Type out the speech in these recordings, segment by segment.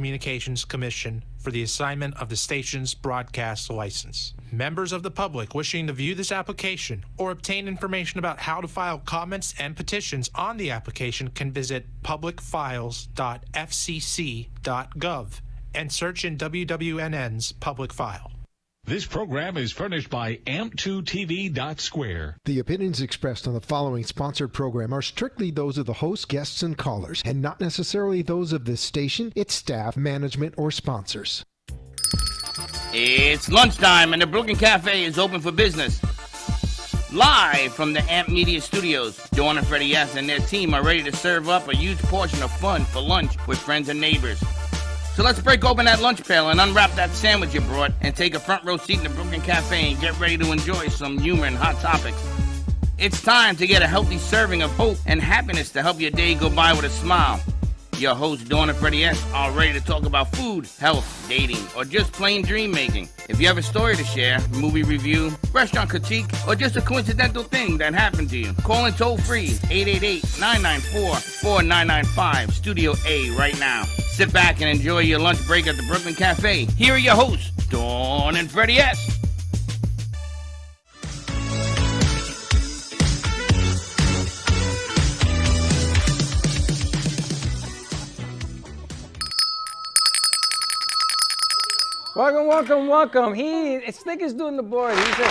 Communications Commission for the assignment of the station's broadcast license. Members of the public wishing to view this application or obtain information about how to file comments and petitions on the application can visit publicfiles.fcc.gov and search in WWNN's public file. This program is furnished by amp2tv.square. The opinions expressed on the following sponsored program are strictly those of the host, guests, and callers, and not necessarily those of this station, its staff, management, or sponsors. It's lunchtime and the Brooklyn Café is open for business. Live from the Amp Media Studios, Dawn and Freddie S. and their team are ready to serve up a huge portion of fun for lunch with friends and neighbors. So let's break open that lunch pail and unwrap that sandwich you brought and take a front row seat in the Brooklyn Café and get ready to enjoy some humor and hot topics. It's time to get a healthy serving of hope and happiness to help your day go by with a smile. Your hosts, Dawn and Freddie S., are ready to talk about food, health, dating, or just plain dream making. If you have a story to share, movie review, restaurant critique, or just a coincidental thing that happened to you, call in toll free 888-994-4995, Studio A right now. Sit back and enjoy your lunch break at the Brooklyn Café. Here are your hosts, Dawn and Freddie S. Welcome. Slick is doing the board. He's like,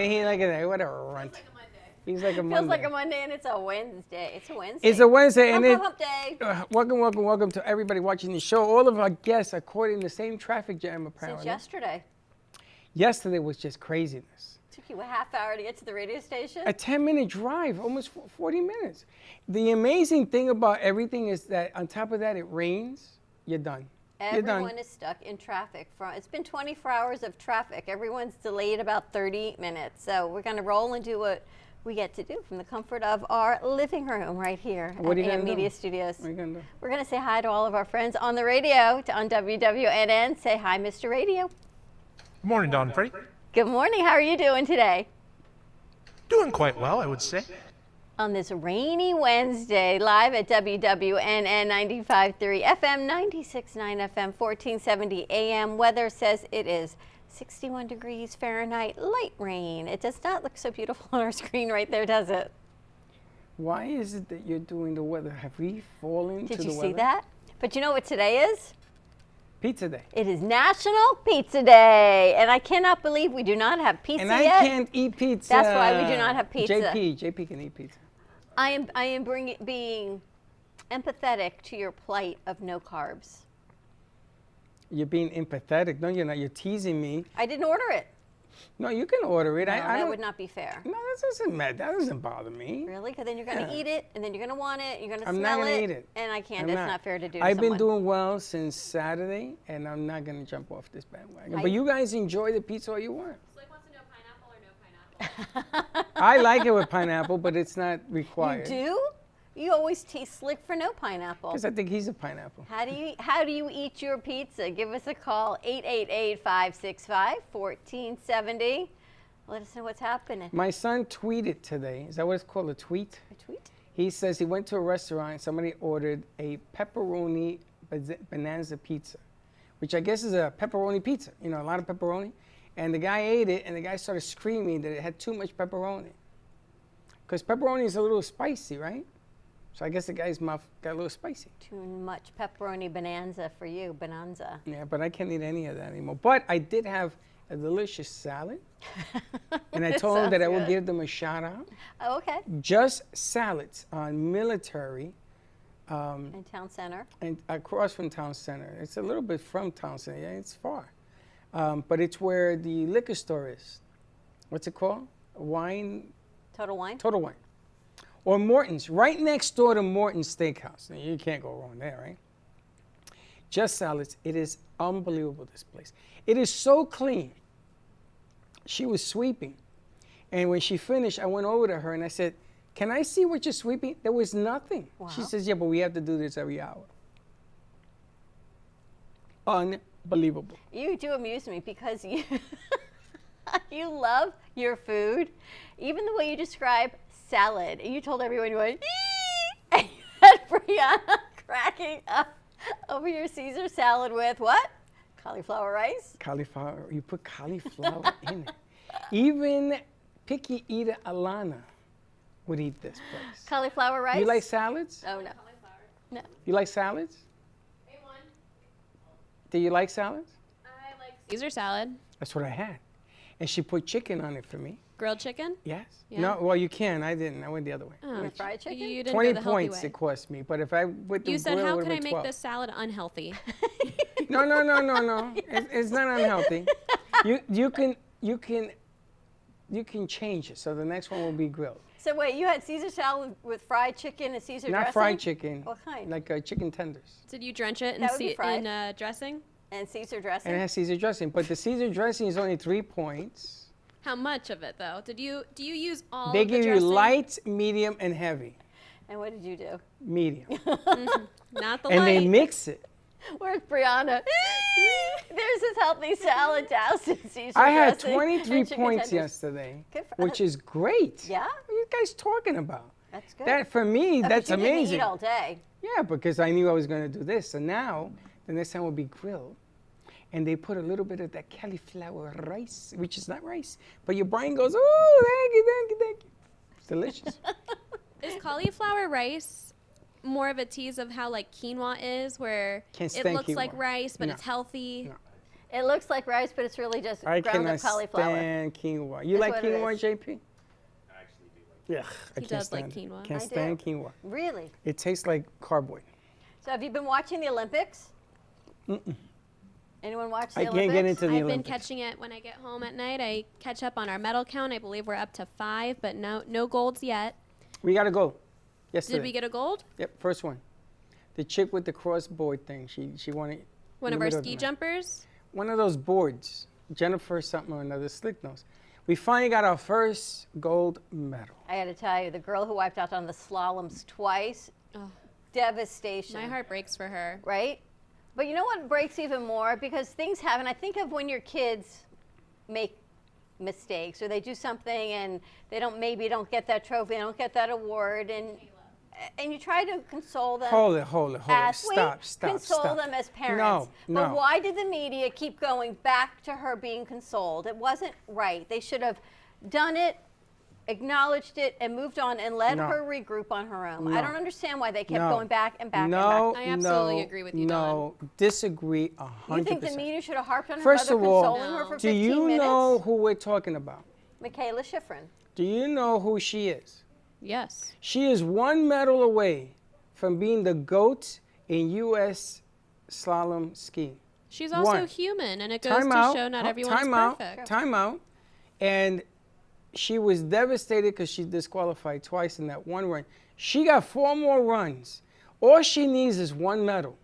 he like a, what a runt. He's like a Monday. Feels like a Monday and it's a Wednesday. It's a Wednesday and hump day. Welcome to everybody watching the show. All of our guests are caught in the same traffic jam apparently. Since yesterday. Yesterday was just craziness. Took you a half hour to get to the radio station? A 10-minute drive, almost 40 minutes. The amazing thing about everything is that on top of that, it rains, you're done. Everyone is stuck in traffic. It's been 24 hours of traffic. Everyone's delayed about 30 minutes. So we're going to roll and do what we get to do from the comfort of our living room right here at AM Media Studios. What are you going to do? We're going to say hi to all of our friends on the radio, on WWNN. Say hi, Mr. Radio. Good morning, Dawn and Freddie. Good morning. How are you doing today? Doing quite well, I would say. On this rainy Wednesday, live at WWNN 95.3 FM, 96.9 FM, 1470 AM. Weather says it is 61 degrees Fahrenheit, light rain. It does not look so beautiful on our screen right there, does it? Why is it that you're doing the weather? Have we fallen to the weather? Did you see that? But you know what today is? Pizza Day. It is National Pizza Day, and I cannot believe we do not have pizza yet. And I can't eat pizza. That's why we do not have pizza. JP can eat pizza. I am being empathetic to your plight of no carbs. You're being empathetic. No, you're not. You're teasing me. I didn't order it. No, you can order it. No, that would not be fair. No, that doesn't bother me. Really? Because then you're going to eat it, and then you're going to want it, you're going to smell it. I'm not going to eat it. And I can't. It's not fair to do to I've someone. been doing well since Saturday, and I'm not going to jump off this bandwagon. But you guys enjoy the pizza all you want. Slick wants to know pineapple or no pineapple. I like it with pineapple, but it's not required. You do? You always taste Slick for no pineapple. Because I think he's a pineapple. How do you eat your pizza? Give us a call, 888-565-1470. Let us know what's happening. My son tweeted today. Is that what it's called, a tweet? A tweet? He says he went to a restaurant. Somebody ordered a pepperoni bonanza pizza, which I guess is a pepperoni pizza. You know, a lot of pepperoni. And the guy ate it, and the guy started screaming that it had too much pepperoni. Because pepperoni is a little spicy, right? So I guess the guy's mouth got a little spicy. Too much pepperoni bonanza for you, bonanza. Yeah, but I can't eat any of that anymore. But I did have a delicious salad. And I told him that I would give them a shout out. Oh, okay. Just Salads on Military. In Town Center. And across from Town Center. It's a little bit from Town Center. Yeah, it's far. But it's where the liquor store is. What's it called? Total Wine? Total Wine. Or Morton's, right next door to Morton's Steakhouse. Now, you can't go wrong there, right? Just Salads. It is unbelievable, this place. It is so clean. She was sweeping. And when she finished, I went over to her and I said, can I see what you're sweeping? There was nothing. Wow. She says, yeah, but we have to do this every hour. Unbelievable. You do amuse me because you, you love your food. Even the way you describe salad. You told everyone you went, ee! And you had Brianna cracking up. Over your Caesar salad with what? Cauliflower rice? Cauliflower. You put cauliflower in it. Even picky eater Alana would eat this place. Cauliflower rice? You like salads? Oh, no. No. You like salads? Do you like salads? I like Caesar salad. That's what I had. And she put chicken on it for me. Grilled chicken? Yes. Yeah. No, well, you can. I didn't. I went the other way. Oh. With fried chicken? You didn't 20 go the healthy points way. it cost me. But if I went the You said, grill, how it can would I have make 12. this salad unhealthy? No. It's not unhealthy. You can change it. So the next one will be grilled. So wait, you had Caesar salad with fried chicken and Caesar dressing? Not fried chicken. What kind? Like chicken tenders. Did you drench it That would be fried. in dressing? And Caesar dressing? And it has Caesar dressing. But the Caesar dressing is only 3 points. How much of it though? Do you use all They of the give you dressing? light, medium, and heavy. And what did you do? Medium. Not the And light. they mix it. Where's Brianna? There's this healthy salad doused in Caesar I had dressing 23 and chicken points tenders. yesterday, Good for which us. is great. Yeah? What are you guys talking about? That's good. That, for me, Oh, but that's you didn't amazing. eat all day. Yeah, because I knew I was going to do this. So now, the next time will be grilled. And they put a little bit of that cauliflower rice, which is not rice. But your brain goes, oh, thank you. It's delicious. Is cauliflower rice more of a tease of how like quinoa is, where Can't it stand looks like quinoa. rice but No. it's healthy? No. It looks like rice, but it's really just I ground cannot up cauliflower. stand quinoa. You That's like what it quinoa, is. JP? Yeah, I He can't does like stand it. quinoa. Can't I do. stand quinoa. Really? It tastes like cardboard. So have you been watching the Olympics? Anyone watch the I Olympics? can't get into the I've been Olympics. catching it when I get home at night. I catch up on our medal count. I believe we're up to 5, but no golds yet. We got to go. Yesterday. Did we get a gold? Yep, first one. The chick with the crossboard thing. She won it. One in of the our middle of ski the night. jumpers? One of those boards. Jennifer something or another, slick nose. We finally got our first gold medal. I got to tell you, the girl who wiped out on the slaloms twice, Oh, devastation. my heart breaks for her. Right? But you know what breaks even more? Because things happen. I think of when your kids make mistakes or they do something and they maybe don't get that trophy, they don't get that award, and you try to console them. Hold it. Stop. Console them as parents. No. But why did the media keep going back to her being consoled? It wasn't right. They should have done it, acknowledged it, and moved on and let No. her regroup on her own. I No. don't understand why they kept No. going back and back No, and back. I absolutely agree with you, No, disagree 100%. You think the media should have harped on her First mother of all, consoling her for 15 do you minutes? know who we're talking about? Michaela Schifrin. Do you know who she is? Yes. She is 1 medal away from being the GOAT in U.S. slalom skiing. She's also One. human, and it goes Time to out. show not Oh, everyone's time out. perfect. Time out. And she was devastated because she disqualified twice in that one run. She got 4 more runs. All she needs is 1 medal,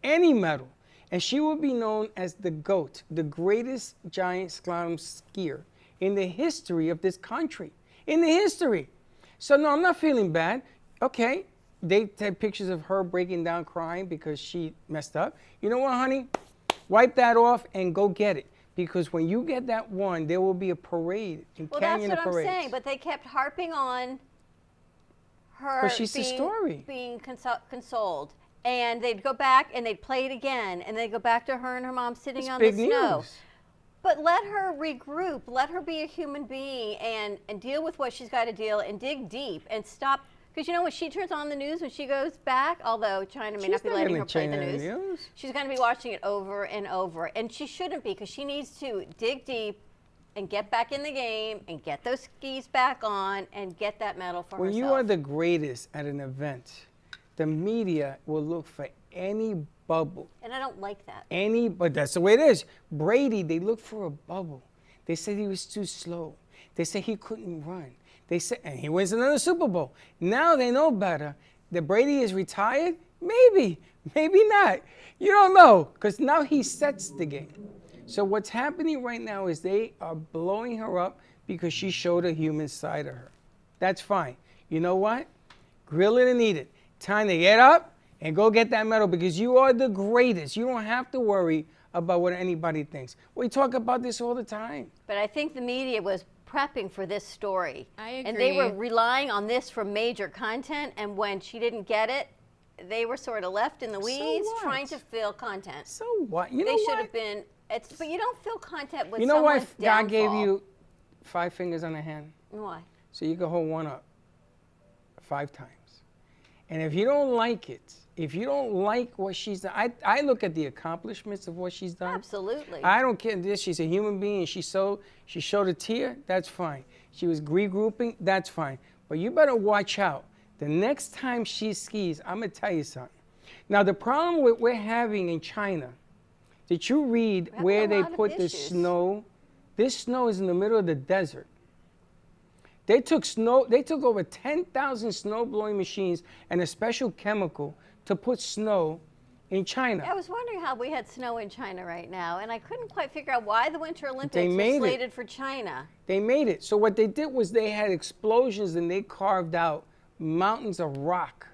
any medal, and she will be known as the GOAT, the greatest giant slalom skier in the history of this country. In the history. So no, I'm not feeling bad. Okay, they take pictures of her breaking down crying because she messed up. You know what, honey? Wipe that off and go get it. Because when you get that one, there will be a parade in Well, that's Canyon of what I'm Parades. saying. But they kept harping on her But she's the story. being consoled. And they'd go back and they'd play it again. And they'd go back to her and her mom sitting It's on big the snow. news. But let her regroup. Let her be a human being and deal with what she's got to deal and dig deep and stop. Because you know when she turns on the news, when she goes back, although China may She's not be not letting gonna her play the change news, the news. she's going to be watching it over and over. And she shouldn't be because she needs to dig deep and get back in the game and get those skis back on and get that medal for When herself. you are the greatest at an event, the media will look for any bubble. And I don't like that. But that's the way it is. Brady, they look for a bubble. They said he was too slow. They said he couldn't run. They said, and he wins another Super Bowl. Now they know better. That Brady is retired? Maybe, maybe not. You don't know, because now he sets the game. So what's happening right now is they are blowing her up because she showed a human side of her. That's fine. You know what? Grill it and eat it. Time to get up and go get that medal because you are the greatest. You don't have to worry about what anybody thinks. We talk about this all the time. But I think the media was prepping for this story. I And they were agree. relying on this for major content. And when she didn't get it, they were sort of left in the weeds what? trying to fill content. So what? You They know should what? have been. But you don't fill content with You know why someone's God gave downfall. you 5 fingers on a hand? Why? So you can hold one up 5 times. And if you don't like it, if you don't like what she's done, I look at the accomplishments of what she's done. Absolutely. I don't care this. She's a human being. She showed a tear. That's fine. She was regrouping. That's fine. But you better watch out. The next time she skis, I'm gonna tell you something. Now the problem we're having in China. Did you read We're having where a they lot of put the issues. snow? This snow is in the middle of the desert. They took over 10,000 snow blowing machines and a special chemical to put snow in China. I was wondering how we had snow in China right now, and I couldn't quite figure out why the Winter Olympics were made it. slated for China. They made it. So what they did was they had explosions and they carved out mountains of rock.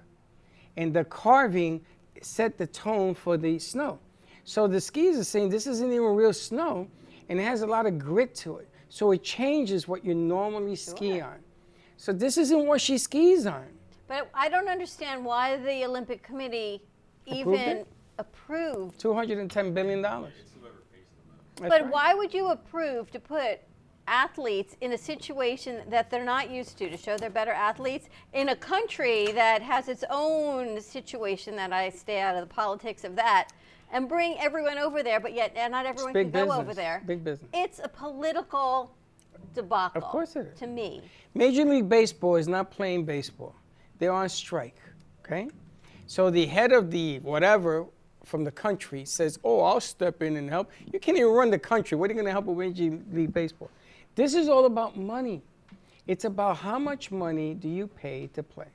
And the carving set the tone for the snow. So the skiers are saying this isn't even real snow, and it has a lot of grit to it. So it changes what you normally ski on. So this isn't what she skis on. But I don't understand why the Olympic Committee even approved. $210 billion. That's But right. why would you approve to put athletes in a situation that they're not used to show they're better athletes in a country that has its own situation that I stay out of the politics of that, and bring everyone over there, but yet not everyone can big go business. over there. Big business. It's a political debacle. Of course it is. To me. Major League Baseball is not playing baseball. They're on strike, okay? So the head of the whatever from the country says, oh, I'll step in and help. You can't even run the country. What are you going to help with Major League Baseball? This is all about money. It's about how much money do you pay to play.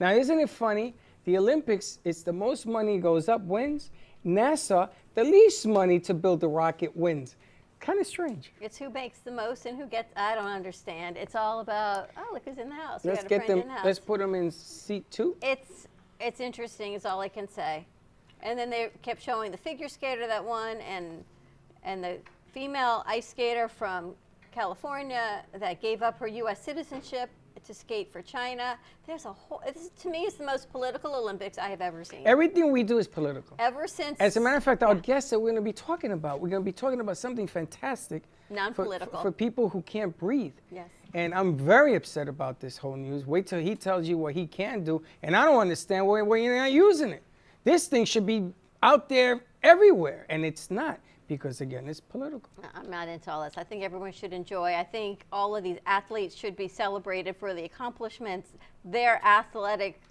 Now, isn't it funny? The Olympics, it's the most money goes up, wins. NASA, the least money to build the rocket, wins. Kind of strange. It's who makes the most and who gets. I don't understand. It's all about. Oh, look who's in the house. We Let's got a get friend them. in the house. Let's put them in seat 2. It's interesting. Is all I can say. And then they kept showing the figure skater that won, and the female ice skater from California that gave up her U.S. citizenship to skate for China. There's a whole. This, to me, is the most political Olympics I have ever seen. Everything we do is political. Ever since. As a matter of fact, our guests that we're going to be talking about, we're going to be talking about something fantastic. Non-political. For people who can't breathe. Yes. And I'm very upset about this whole news. Wait till he tells you what he can do. And I don't understand why you're not using it. This thing should be out there everywhere. And it's not. Because, again, it's political. I'm not into all this. I think everyone should enjoy. I think all of these athletes should be celebrated for the accomplishments. Their athletic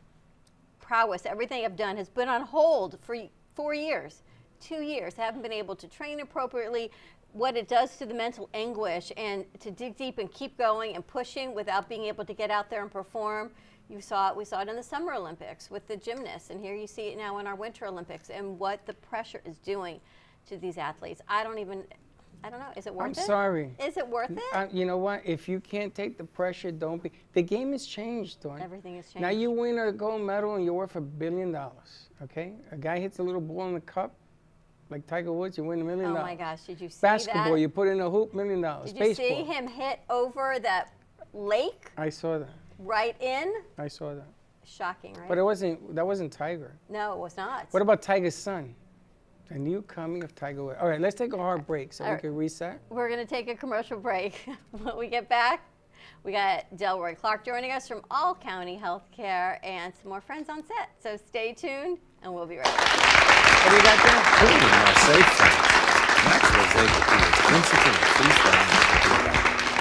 prowess, everything I've done, has been on hold for 4 years, 2 years. Haven't been able to train appropriately. What it does to the mental anguish, and to dig deep and keep going and pushing without being able to get out there and perform. We saw it in the Summer Olympics with the gymnasts, and here you see it now in our Winter Olympics, and what the pressure is doing to these athletes. I don't know. Is it worth it? I'm sorry. Is it worth it? You know what? If you can't take the pressure, don't be. The game has changed, Dawn. Everything has changed. Now you win a gold medal and you're worth $1 billion. Okay? A guy hits a little ball in the cup, like Tiger Woods, you win $1 million. Oh my gosh! Did you see Basketball, that? you put in a hoop, $1 million. Did you Baseball. see him hit over that lake I saw that. right in? I saw that. Shocking, right? But that wasn't Tiger. No, it was not. What about Tiger's son? A new coming of Tiger Woods. All right, let's take a hard break so All we right. can reset. We're going to take a commercial break. When we get back, we got Delroy Clark joining us from All County Healthcare and some more friends on set. So stay tuned, and we'll be right back. What do you got there? Building our safe zone. Max Rosega is principal and freestyle.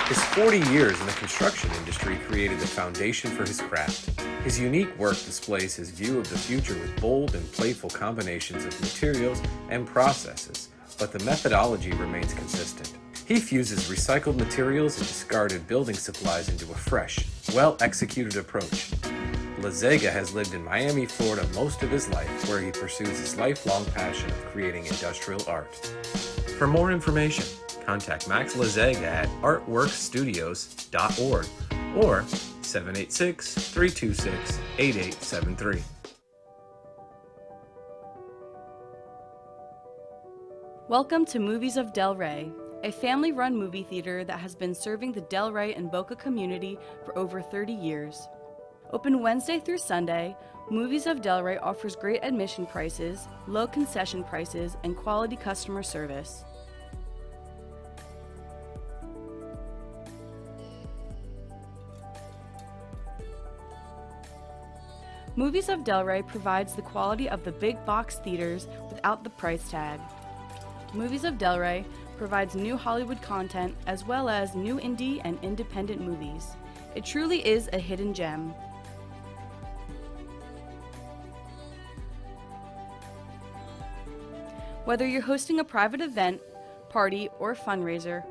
His 40 years in the construction industry created the foundation for his craft. His unique work displays his view of the future with bold and playful combinations of materials and processes, but the methodology remains consistent. He fuses recycled materials and discarded building supplies into a fresh, well-executed approach. Lazega has lived in Miami, Florida most of his life, where he pursues his lifelong passion of creating industrial art. For more information, contact Max Lazega at artworkstudios.org or 786-326-8873. Welcome to Movies of Del Rey, a family-run movie theater that has been serving the Del Rey and Boca community for over 30 years. Open Wednesday through Sunday, Movies of Delray offers great admission prices, low concession prices, and quality customer service. Movies of Delray provides the quality of the big box theaters without the price tag. Movies of Delray provides new Hollywood content as well as new indie and independent movies. It truly is a hidden gem. Whether you're hosting a private event, party, or fundraiser,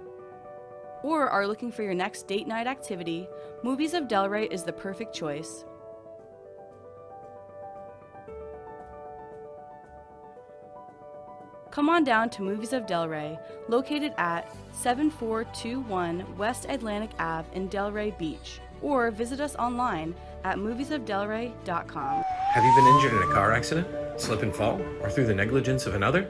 or are looking for your next date night activity, Movies of Delray is the perfect choice. Come on down to Movies of Delray, located at 7421 West Atlantic Ave in Delray Beach, or visit us online at moviesofdelray.com. Have you been injured in a car accident, slip and fall, or through the negligence of another?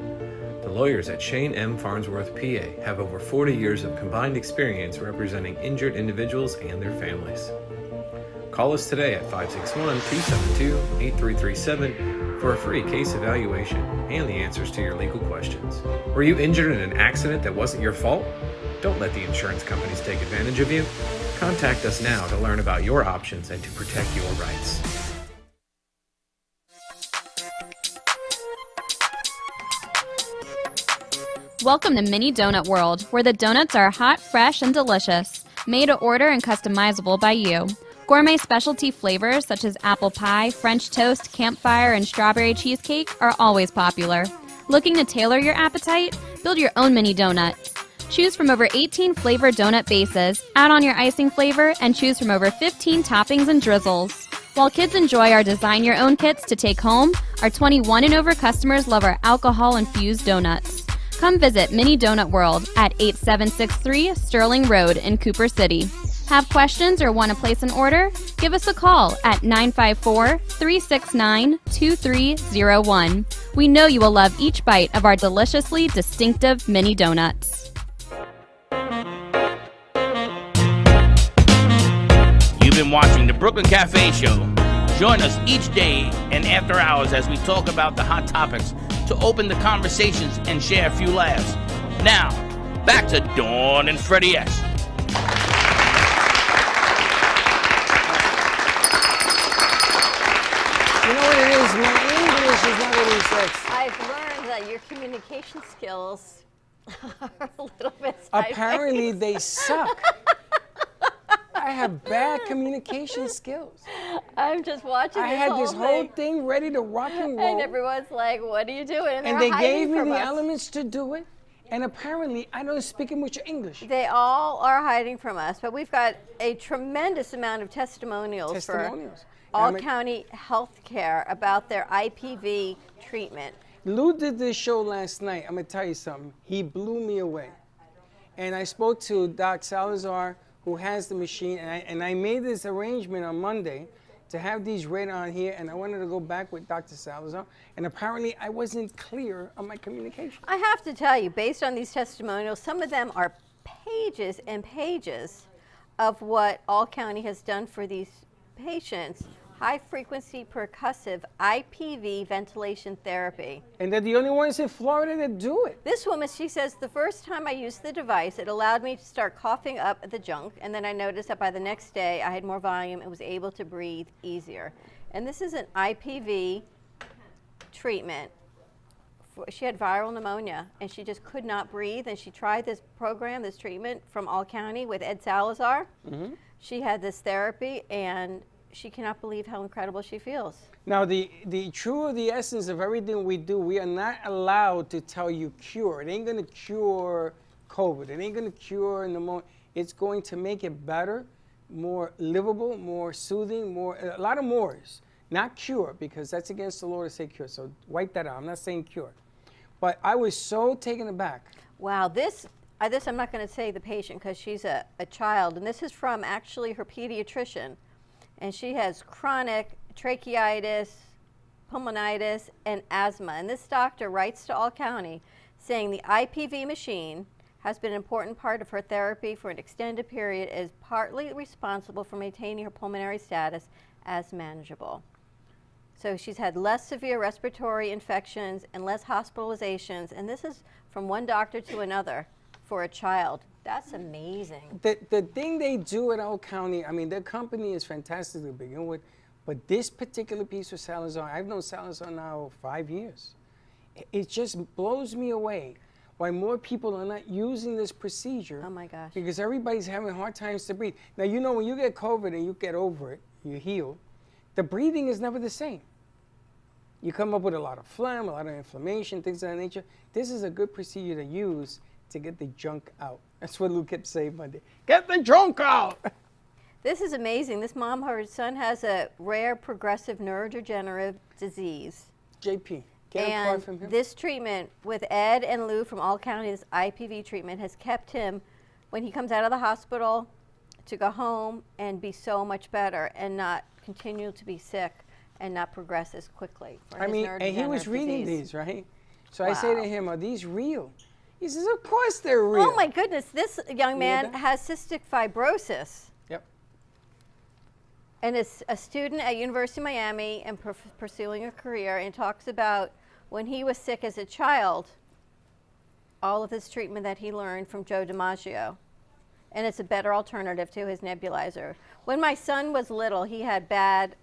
The lawyers at Shane M. Farnsworth, PA have over 40 years of combined experience representing injured individuals and their families. Call us today at 561-272-8337 for a free case evaluation and the answers to your legal questions. Were you injured in an accident that wasn't your fault? Don't let the insurance companies take advantage of you. Contact us now to learn about your options and to protect your rights. Welcome to Mini Donut World, where the donuts are hot, fresh, and delicious, made to order and customizable by you. Gourmet specialty flavors such as apple pie, French toast, campfire, and strawberry cheesecake are always popular. Looking to tailor your appetite? Build your own mini donut. Choose from over 18 flavored donut bases, add on your icing flavor, and choose from over 15 toppings and drizzles. While kids enjoy our design your own kits to take home, our 21 and over customers love our alcohol-infused donuts. Come visit Mini Donut World at 8763 Sterling Road in Cooper City. Have questions or want to place an order? Give us a call at 954-369-2301. We know you will love each bite of our deliciously distinctive mini donuts. You've been watching the Brooklyn Café Show. Join us each day and after hours as we talk about the hot topics to open the conversations and share a few laughs. Now, back to Dawn and Freddie S. You know what it is? My English is not really sexy. I've learned that your communication skills are a little bit sideways. Apparently, they suck. I have bad communication skills. I'm just watching I had this whole thing ready to rock and roll. And everyone's like, what are you doing? And they gave me the elements to do it. And apparently, I don't speak much English. They all are hiding from us. But we've got a tremendous amount of testimonials. For All County Healthcare about their IPV treatment. Lou did this show last night. I'm going to tell you something. He blew me away. And I spoke to Doc Salazar, who has the machine, and I made this arrangement on Monday to have these read on here, and I wanted to go back with Dr. Salazar, and apparently I wasn't clear on my communication. I have to tell you, based on these testimonials, some of them are pages and pages of what All County has done for these patients. High-frequency percussive IPV ventilation therapy. And they're the only ones in Florida that do it. This woman, she says, the first time I used the device, it allowed me to start coughing up the junk, and then I noticed that by the next day, I had more volume and was able to breathe easier. And this is an IPV treatment. She had viral pneumonia, and she just could not breathe, and she tried this program, this treatment from All County with Ed Salazar. Mm-hmm. She had this therapy, and she cannot believe how incredible she feels. Now, the essence of everything we do, we are not allowed to tell you cure. It ain't going to cure COVID. It ain't going to cure pneumonia. It's going to make it better, more livable, more soothing, a lot of mores. Not cure, because that's against the law to say cure. So wipe that out. I'm not saying cure. But I was so taken aback. Wow, this I'm not going to say the patient because she's a child. And this is from actually her pediatrician. And she has chronic tracheitis, pulmonitis, and asthma. And this doctor writes to All County saying the IPV machine has been an important part of her therapy for an extended period, is partly responsible for maintaining her pulmonary status as manageable. So she's had less severe respiratory infections and less hospitalizations, and this is from one doctor to another for a child. That's amazing. The thing they do at Old County, I mean, their company is fantastic to begin with, but this particular piece with Salazar, I've known Salazar now 5 years. It just blows me away why more people are not using this procedure. Oh my gosh. Because everybody's having hard times to breathe. Now, you know, when you get COVID and you get over it, you heal, the breathing is never the same. You come up with a lot of phlegm, a lot of inflammation, things of that nature. This is a good procedure to use to get the junk out. That's what Lou kept saying Monday. Get the junk out! This is amazing. This mom, her son has a rare progressive neurodegenerative disease. JP, get a card from him. And this treatment with Ed and Lou from All County, this IPV treatment, has kept him, when he comes out of the hospital, to go home and be so much better and not continue to be sick and not progress as quickly. I mean, and he was reading these, right? So I say to him, are these real? He says, of course they're real. Oh my goodness, this young man has cystic fibrosis. Yep. And is a student at University of Miami and pursuing a career, and talks about when he was sick as a child, all of his treatment that he learned from Joe DiMaggio. And it's a better alternative to his nebulizer. When my son was little, he had bad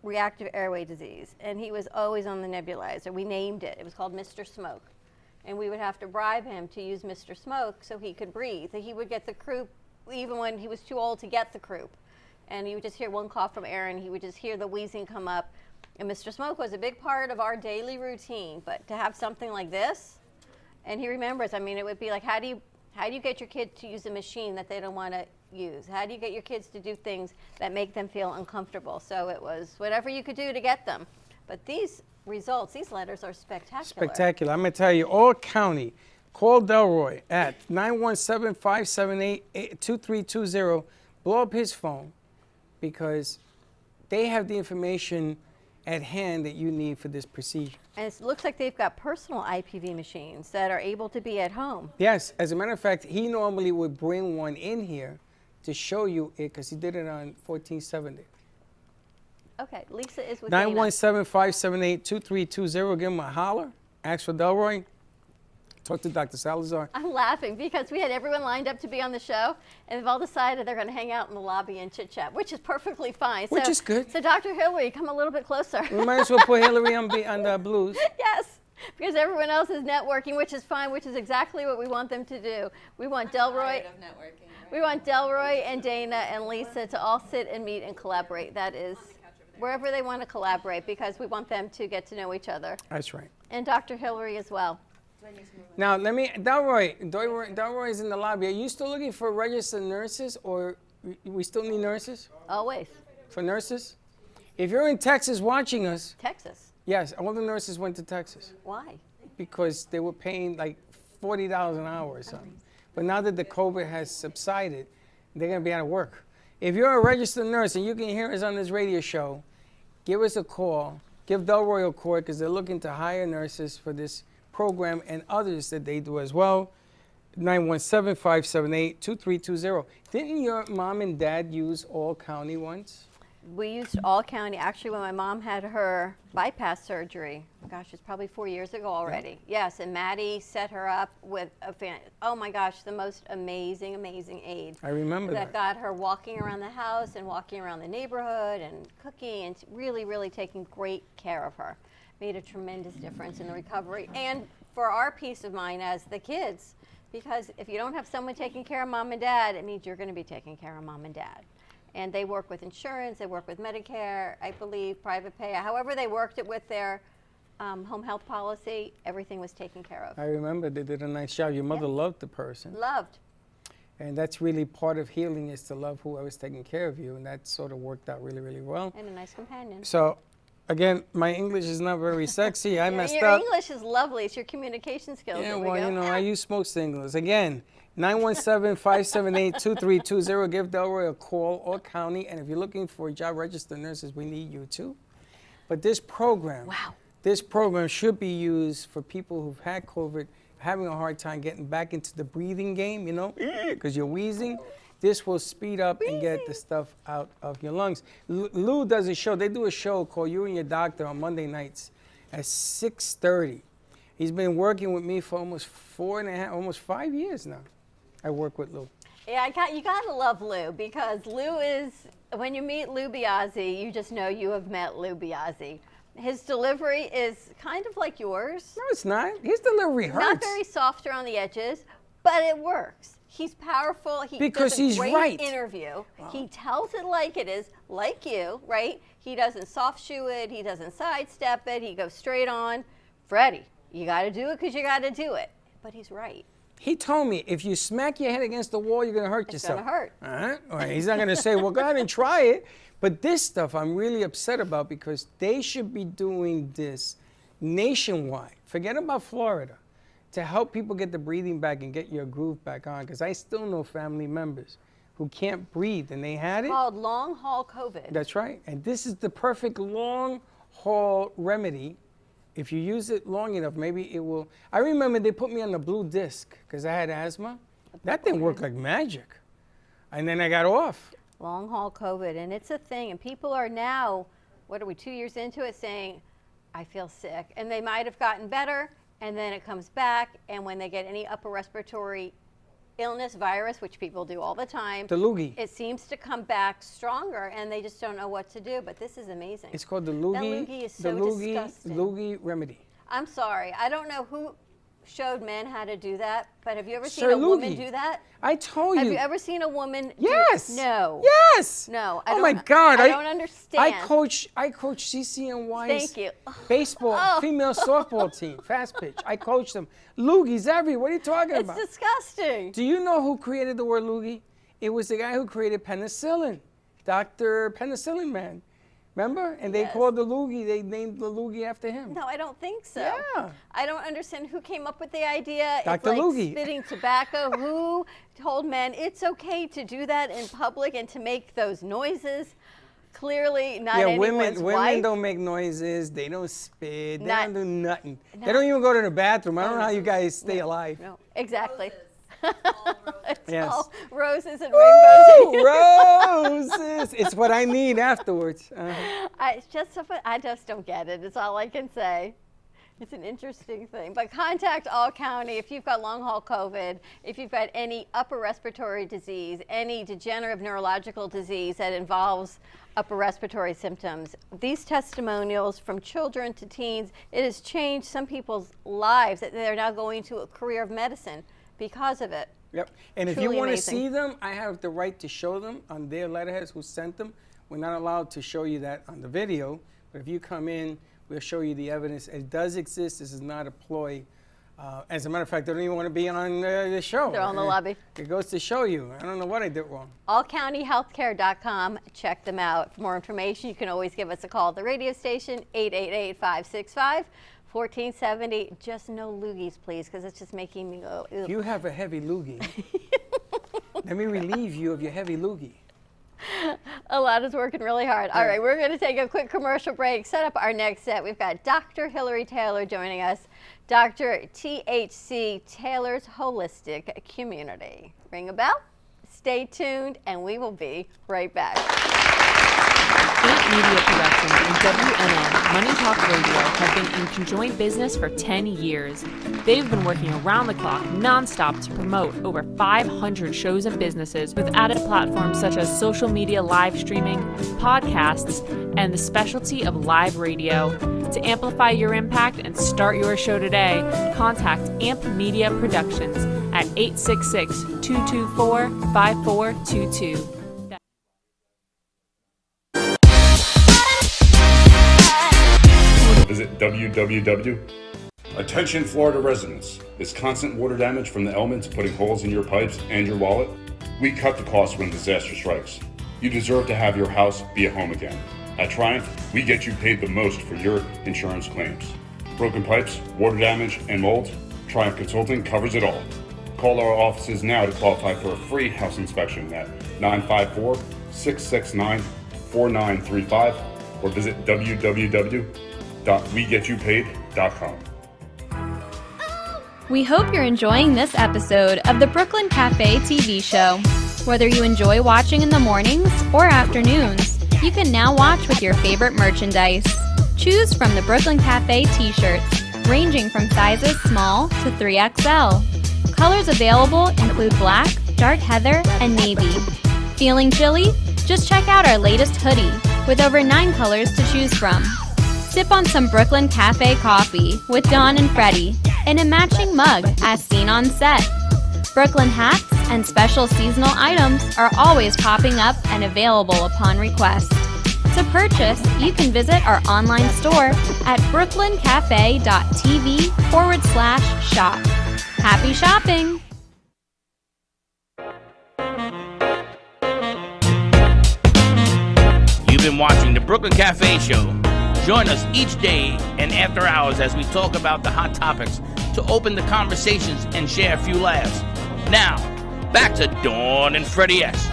reactive airway disease, and he was always on the nebulizer. We named it. It was called Mr. Smoke. And we would have to bribe him to use Mr. Smoke so he could breathe. He would get the croup even when he was too old to get the croup. And you would just hear one cough from Aaron. He would just hear the wheezing come up. And Mr. Smoke was a big part of our daily routine. But to have something like this, and he remembers, I mean, it would be like, how do you get your kid to use a machine that they don't want to use? How do you get your kids to do things that make them feel uncomfortable? So it was whatever you could do to get them. But these results, these letters are spectacular. Spectacular. I'm going to tell you, All County, call Delroy at 917-578-2320. Blow up his phone because they have the information at hand that you need for this procedure. And it looks like they've got personal IPV machines that are able to be at home. Yes, as a matter of fact, he normally would bring one in here to show you it because he did it on 1470. Okay, Lisa is with 917-578-2320. Give him a holler. Ask for Delroy. Talk to Dr. Salazar. I'm laughing because we had everyone lined up to be on the show, and they've all decided they're going to hang out in the lobby and chit-chat, which is perfectly fine. Which is good. So Dr. Hilary, come a little bit closer. We might as well put Hilary on the blues. Yes, because everyone else is networking, which is fine, which is exactly what we want them to do. We want Delroy. We want Delroy and Dana and Lisa to all sit and meet and collaborate. That is wherever they want to collaborate, because we want them to get to know each other. That's right. And Dr. Hilary as well. Now, Delroy is in the lobby. Are you still looking for registered nurses, or we still need nurses? Always. For nurses? If you're in Texas watching us. Texas? Yes, all the nurses went to Texas. Why? Because they were paying like $40 an hour or something. But now that the COVID has subsided, they're going to be out of work. If you're a registered nurse and you can hear us on this radio show, give us a call. Give Delroy a call because they're looking to hire nurses for this program and others that they do as well. 917-578-2320. Didn't your mom and dad use All County once? We used All County. Actually, when my mom had her bypass surgery, gosh, it's probably 4 years ago already. Yeah. Yes, and Maddie set her up with oh my gosh, the most amazing, amazing aide. I remember that. That got her walking around the house and walking around the neighborhood and cooking and really, really taking great care of her. Made a tremendous difference in the recovery and for our peace of mind as the kids, because if you don't have someone taking care of mom and dad, it means you're going to be taking care of mom and dad. And they work with insurance, they work with Medicare, I believe, private pay. However they worked it with their home health policy, everything was taken care of. I remember they did a nice job. Your mother loved the person. Loved. And that's really part of healing, is to love whoever's taking care of you. And that sort of worked out really, really well. And a nice companion. So, again, my English is not very sexy. I messed your up. Your English is lovely. It's your communication skills. Yeah, well, you know, I use most English. Again, 917-578-2320. Give Delroy a call, All County. And if you're looking for job registered nurses, we need you too. But this program, this program should be used for people who've had COVID, having a hard time getting back into the breathing game, you know, because you're wheezing. This will speed up and get the stuff out of your lungs. Lou does a show. They do a show called You and Your Doctor on Monday nights at 6:30. He's been working with me for almost 4.5, almost 5 years now. I work with Lou. Yeah, you gotta love Lou, because Lou is, when you meet Lou Biazzi, you just know you have met Lou Biazzi. His delivery is kind of like yours. No, it's not. His delivery hurts. Not very soft around the edges, but it works. He's powerful. He Because does a he's great right. interview. He tells it like it is, like you, right? He doesn't soft shoe it. He doesn't sidestep it. He goes straight on. Freddie, you got to do it because you got to do it. But he's right. He told me, if you smack your head against the wall, you're going to hurt yourself. It's going to hurt. All right. He's not going to say, well, go ahead and try it. But this stuff I'm really upset about, because they should be doing this nationwide. Forget about Florida. To help people get the breathing back and get your groove back on. Because I still know family members who can't breathe, and they had it. It's called long haul COVID. That's right. And this is the perfect long haul remedy. If you use it long enough, maybe it will. I remember they put me on the blue disc because I had asthma. That thing worked like magic. And then I got off. Long haul COVID, and it's a thing. And people are now, what are we, 2 years into it, saying, I feel sick. And they might have gotten better, and then it comes back. And when they get any upper respiratory illness, virus, which people do all the time, The loogie. it seems to come back stronger, and they just don't know what to do. But this is amazing. It's called the loogie. That loogie is so disgusting. Loogie remedy. I'm sorry. I don't know who showed men how to do that, but have you ever seen Sir a woman Loogie. do that? I told you. Have you ever seen a woman Yes. No. Yes. No. Oh my God. I don't understand. I coach CCNY's Thank you. baseball, female softball team, fast pitch. I coach them. Loogies everywhere. What are you talking It's about? disgusting. Do you know who created the word loogie? It was the guy who created penicillin, Dr. Penicillin Man. Remember? And they Yes. called the loogie, they named the loogie after him. No, I don't think so. Yeah. I don't understand who came up with the idea. Dr. It's like Loogie. spitting tobacco. Who told men it's okay to do that in public and to make those noises? Clearly not anyone's women wife. don't make noises. They don't spit. They Not- don't do nothing. They not- don't even go to the bathroom. I don't know how you guys stay alive. No, exactly. It's Yes. all roses and rainbows. Ooh, roses. It's what I need afterwards. I just don't get it. It's all I can say. It's an interesting thing. But contact All County if you've got long haul COVID, if you've got any upper respiratory disease, any degenerative neurological disease that involves upper respiratory symptoms. These testimonials from children to teens, it has changed some people's lives. They're now going to a career of medicine because of it. Yep. And if you Truly want to amazing. see them, I have the right to show them on their letterheads who sent them. We're not allowed to show you that on the video, but if you come in, we'll show you the evidence. It does exist. This is not a ploy. As a matter of fact, they don't even want to be on the show. They're on the lobby. It goes to show you. I don't know what I did wrong. allcountyhealthcare.com. Check them out. For more information, you can always give us a call at the radio station, 888-565-1470. Just no loogies, please, because it's just making me go, ew. You have a heavy loogie. Let me relieve you of your heavy loogie. Alana's working really hard. All right, we're going to take a quick commercial break, set up our next set. We've got Dr. Hilary Taylor joining us, Dr. T.H.C. Taylor's Holistic Community. Ring a bell, stay tuned, and we will be right back. Ant Media Productions and WNN Money Talk Radio have been in conjoint business for 10 years. They've been working around the clock, nonstop, to promote over 500 shows and businesses with added platforms such as social media live streaming, podcasts, and the specialty of live radio. To amplify your impact and start your show today, contact Amp Media Productions at 866-224-5422. Visit www. Attention Florida residents. Is constant water damage from the elements putting holes in your pipes and your wallet? We cut the cost when disaster strikes. You deserve to have your house be a home again. At Triumph, we get you paid the most for your insurance claims. Broken pipes, water damage, and mold? Triumph Consulting covers it all. Call our offices now to qualify for a free house inspection at 954-669-4935 or visit www.wegetYouPaid.com. We hope you're enjoying this episode of the Brooklyn Café TV show. Whether you enjoy watching in the mornings or afternoons, you can now watch with your favorite merchandise. Choose from the Brooklyn Café t-shirts, ranging from sizes small to 3XL. Colors available include black, dark heather, and navy. Feeling chilly? Just check out our latest hoodie with over 9 colors to choose from. Sip on some Brooklyn Café coffee with Dawn and Freddie in a matching mug as seen on set. Brooklyn hats and special seasonal items are always popping up and available upon request. To purchase, you can visit our online store at brooklyncafe.tv/shop. Happy shopping! You've been watching the Brooklyn Café Show. Join us each day and after hours as we talk about the hot topics to open the conversations and share a few laughs. Now, back to Dawn and Freddie S.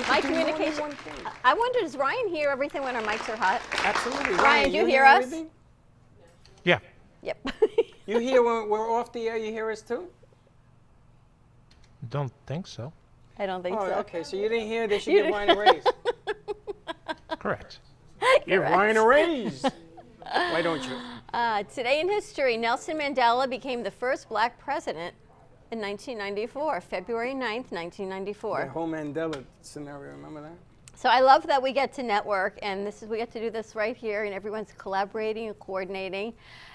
My communication. I wonder, does Ryan hear everything when our mics are hot? Absolutely. Ryan, do you hear us? everything? Yeah. Yep. You hear when we're off the air, you hear us too? Don't think so. I don't think Oh, so. okay. So you didn't hear they should You give Ryan a raise. Correct. Give Ryan a raise. Why don't you? Today in history, Nelson Mandela became the first black president in 1994, February 9th, 1994. The whole Mandela scenario, remember that? So I love that we get to network, and we get to do this right here, and everyone's collaborating and coordinating.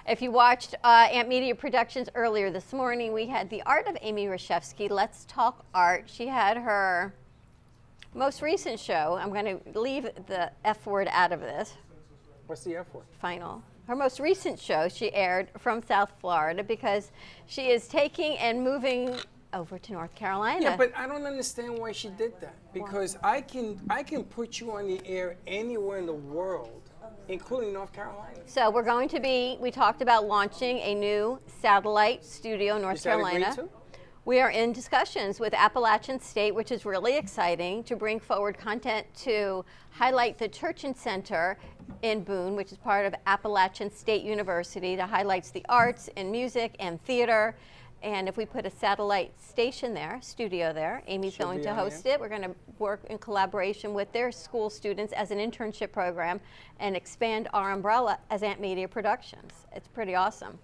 If you watched Amp Media Productions earlier this morning, we had the art of Amy Rashevsky, Let's Talk Art. She had her most recent show. I'm going to leave the F word out of this. What's the F word? Final. Her most recent show she aired from South Florida because she is taking and moving over to North Carolina. Yeah, but I don't understand why she did that. Because I can put you on the air anywhere in the world, including North Carolina. So we're going to be, we talked about launching a new satellite studio in North Carolina. Agreed to? We are in discussions with Appalachian State, which is really exciting, to bring forward content to highlight the Turchin Center in Boone, which is part of Appalachian State University, that highlights the arts and music and theater. And if we put a satellite station there, studio there, Amy's Should going be to on host it. We're going to work in collaboration with their school students as an internship program and expand our umbrella as Amp Media Productions. It's pretty awesome.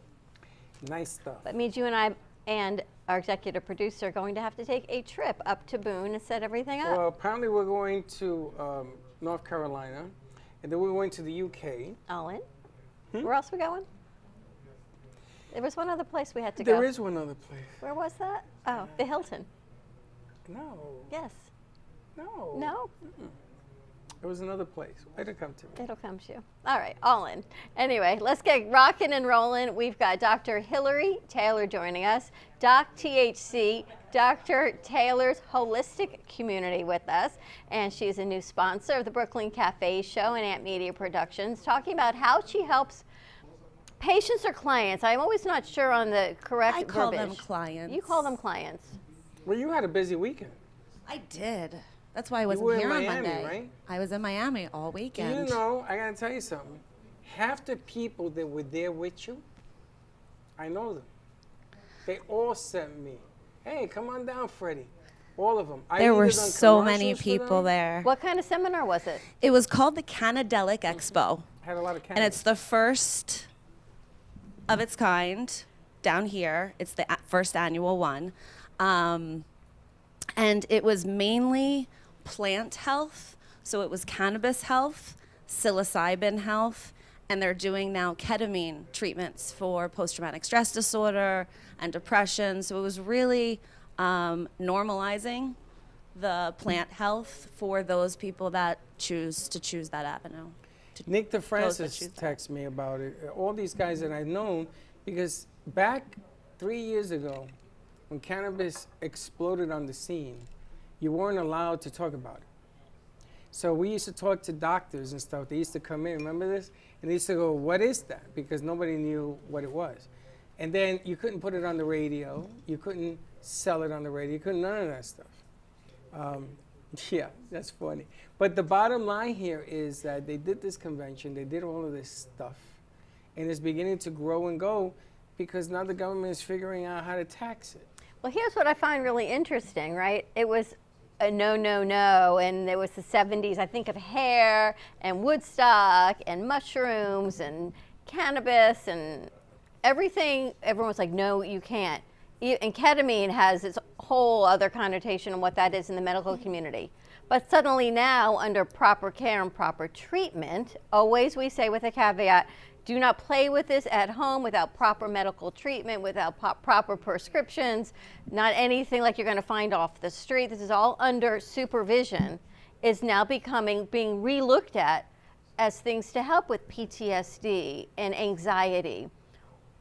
Nice stuff. That means you and I and our executive producer are going to have to take a trip up to Boone and set everything up. Well, apparently we're going to North Carolina, and then we're going to the UK. All in? Where else are we going? There was one other place we had to go. There is one other place. Where was that? Oh, the Hilton. No. Yes. No. No? It was another place. It'll come to me. It'll come to you. All right, all in. Anyway, let's get rocking and rolling. We've got Dr. Hilary Taylor joining us, Doc THC, Dr. Taylor's Holistic Community with us, and she's a new sponsor of the Brooklyn Café Show and Amp Media Productions, talking about how she helps patients or clients. I'm always not sure on the correct verbiage. I call them clients. You call them clients. Well, you had a busy weekend. I did. That's why I You wasn't were in here on Miami, Monday. right? I was in Miami all Do weekend. you know, I gotta tell you something. Half the people that were there with you, I know them. They all sent me, hey, come on down, Freddie. All of them. There were either done so many commercials for people them. there. What kind of seminar was it? It was called the Canadelic Expo. Had a lot of And it's the first of its kind down here. It's the first annual one. And it was mainly plant health. So it was cannabis health, psilocybin health, and they're doing now ketamine treatments for post-traumatic stress disorder and depression. So it was really normalizing the plant health for those people that choose that avenue. Nick those that DeFrancis choose that. texted me about it. All these guys that I've known, because back 3 years ago, when cannabis exploded on the scene, you weren't allowed to talk about it. So we used to talk to doctors and stuff. They used to come in, remember this? And they used to go, what is that? Because nobody knew what it was. And then you couldn't put it on the radio. You couldn't sell it on the radio. You couldn't, none of that stuff. Yeah, that's funny. But the bottom line here is that they did this convention. They did all of this stuff. And it's beginning to grow and go. because now the government is figuring out how to tax it. Well, here's what I find really interesting, right? It was a no, no, no, and there was the 70s, I think, of hair and Woodstock and mushrooms and cannabis and everything. Everyone was like, no, you can't. And ketamine has its whole other connotation on what that is in the medical community. But suddenly now, under proper care and proper treatment, always we say with a caveat, do not play with this at home without proper medical treatment, without proper prescriptions, not anything like you're going to find off the street. This is all under supervision, is now being re-looked at as things to help with PTSD and anxiety.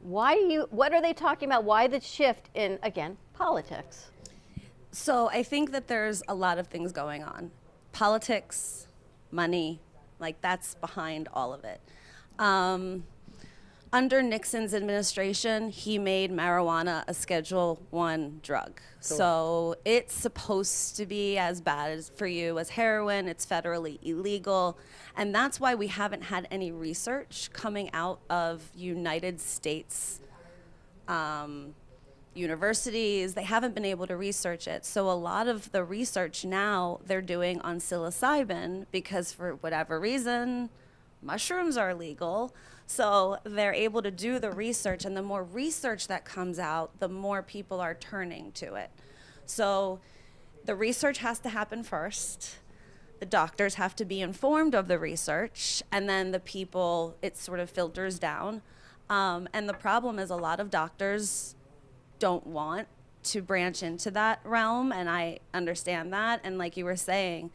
What are they talking about? Why the shift in, again, politics? So I think that there's a lot of things going on. Politics, money, like that's behind all of it. Under Nixon's administration, he made marijuana a Schedule I drug. So it's supposed to be as bad for you as heroin. It's federally illegal. And that's why we haven't had any research coming out of United States universities. They haven't been able to research it. So a lot of the research now they're doing on psilocybin because for whatever reason, mushrooms are legal. So they're able to do the research, and the more research that comes out, the more people are turning to it. So the research has to happen first. The doctors have to be informed of the research, and then the people, it sort of filters down. And the problem is a lot of doctors don't want to branch into that realm, and I understand that. And like you were saying,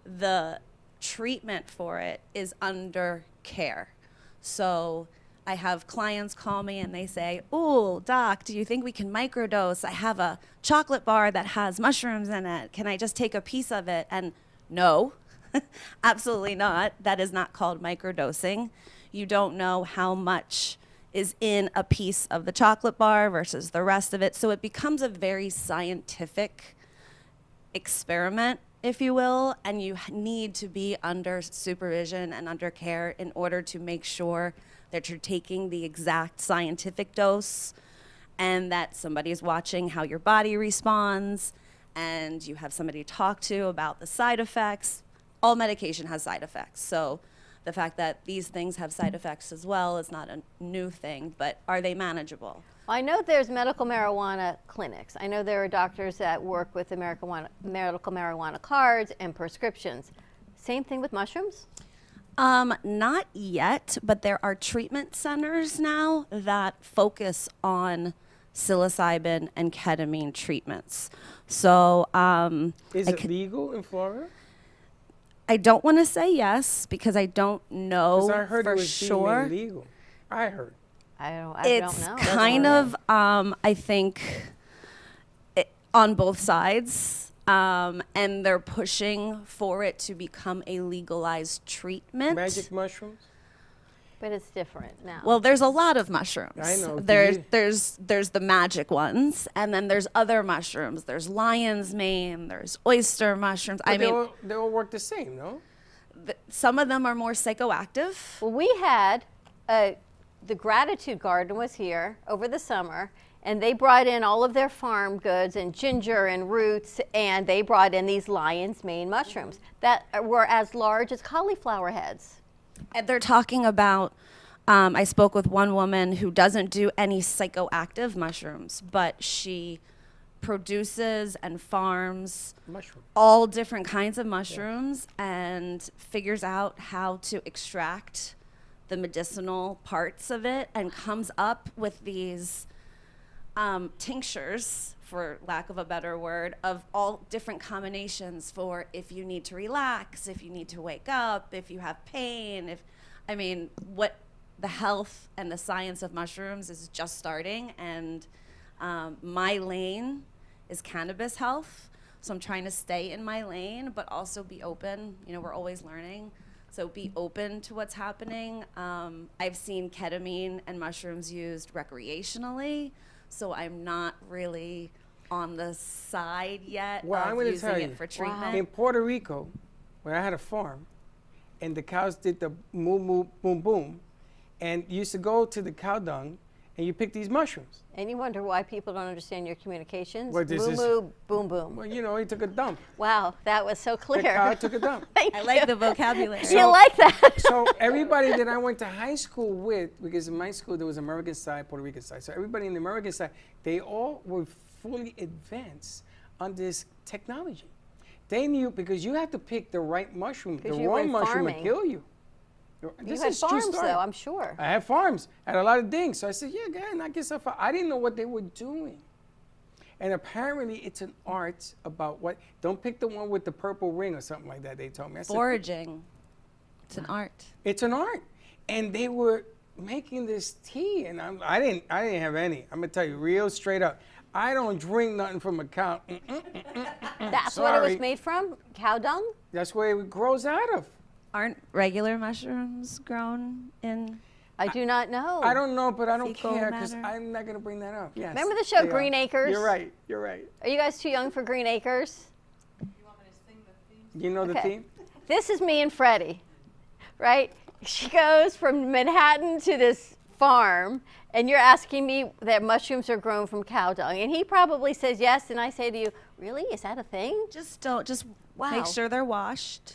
the treatment for it is under care. So I have clients call me and they say, "Ooh, doc, do you think we can microdose? I have a chocolate bar that has mushrooms in it. Can I just take a piece of it?" And no, absolutely not. That is not called microdosing. You don't know how much is in a piece of the chocolate bar versus the rest of it. So it becomes a very scientific experiment, if you will, and you need to be under supervision and under care in order to make sure that you're taking the exact scientific dose and that somebody is watching how your body responds and you have somebody to talk to about the side effects. All medication has side effects. So the fact that these things have side effects as well is not a new thing, but are they manageable? I know there's medical marijuana clinics. I know there are doctors that work with the medical marijuana cards and prescriptions. Same thing with mushrooms? Not yet, but there are treatment centers now that focus on psilocybin and ketamine treatments. So, is it legal in Florida? I don't want to say yes because I don't know I heard for it was sure. being made legal. I heard. I don't know. It's kind of, I think, on both sides, and they're pushing for it to become a legalized treatment. Magic mushrooms? But it's different now. Well, there's a lot of mushrooms. I know. There's the magic ones, and then there's other mushrooms. There's lion's mane. There's oyster mushrooms. But they all work the same, no? Some of them are more psychoactive. Well, we had the Gratitude Garden was here over the summer, and they brought in all of their farm goods and ginger and roots, and they brought in these lion's mane mushrooms that were as large as cauliflower heads. And they're talking about, I spoke with one woman who doesn't do any psychoactive mushrooms, but she produces and farms all different kinds of mushrooms and figures out how to extract the medicinal parts of it and comes up with these tinctures, for lack of a better word, of all different combinations for if you need to relax, if you need to wake up, if you have pain, what the health and the science of mushrooms is just starting. And my lane is cannabis health. So I'm trying to stay in my lane, but also be open. We're always learning. So be open to what's happening. I've seen ketamine and mushrooms used recreationally. So I'm not really on the side yet of using it for treatment. In Puerto Rico, when I had a farm, and the cows did the moo moo boom boom, and you used to go to the cow dung and you pick these mushrooms. And you wonder why people don't understand your communications. Well, this moo is- moo, boom boom. Well, you know, he took a dump. Wow, that was so clear. The cow took a dump. I like the vocabulary. You like that? So everybody that I went to high school with, because in my school there was American side, Puerto Rican side. So everybody in the American side, they all were fully advanced on this technology. They knew, because you have to pick the right mushroom. The 'Cause you were wrong in mushroom will farming. kill you. You This had is true farms, story. though, I'm sure. I had farms. I had a lot of things. So I said, yeah, go ahead, knock yourself out. I didn't know what they were doing. And apparently it's an art about what, don't pick the one with the purple ring or something like that, they told me. I said, Foraging. It's an art. it's an art. And they were making this tea, and I didn't have any. I'm gonna tell you real straight up. I don't drink nothing from a cow. That's what it was made from? Cow dung? That's where it grows out of. Aren't regular mushrooms grown in? I do not know. I don't know, but I don't Fecal care because matter? I'm not gonna bring that up. Yes. Remember the show they are. Green Acres? You're right. You're right. Are you guys too young for Green Acres? You know the Okay. theme? This is me and Freddie, right? She goes from Manhattan to this farm, and you're asking me that mushrooms are grown from cow dung. And he probably says yes, and I say to you, really? Is that a thing? Just Wow. make sure they're washed.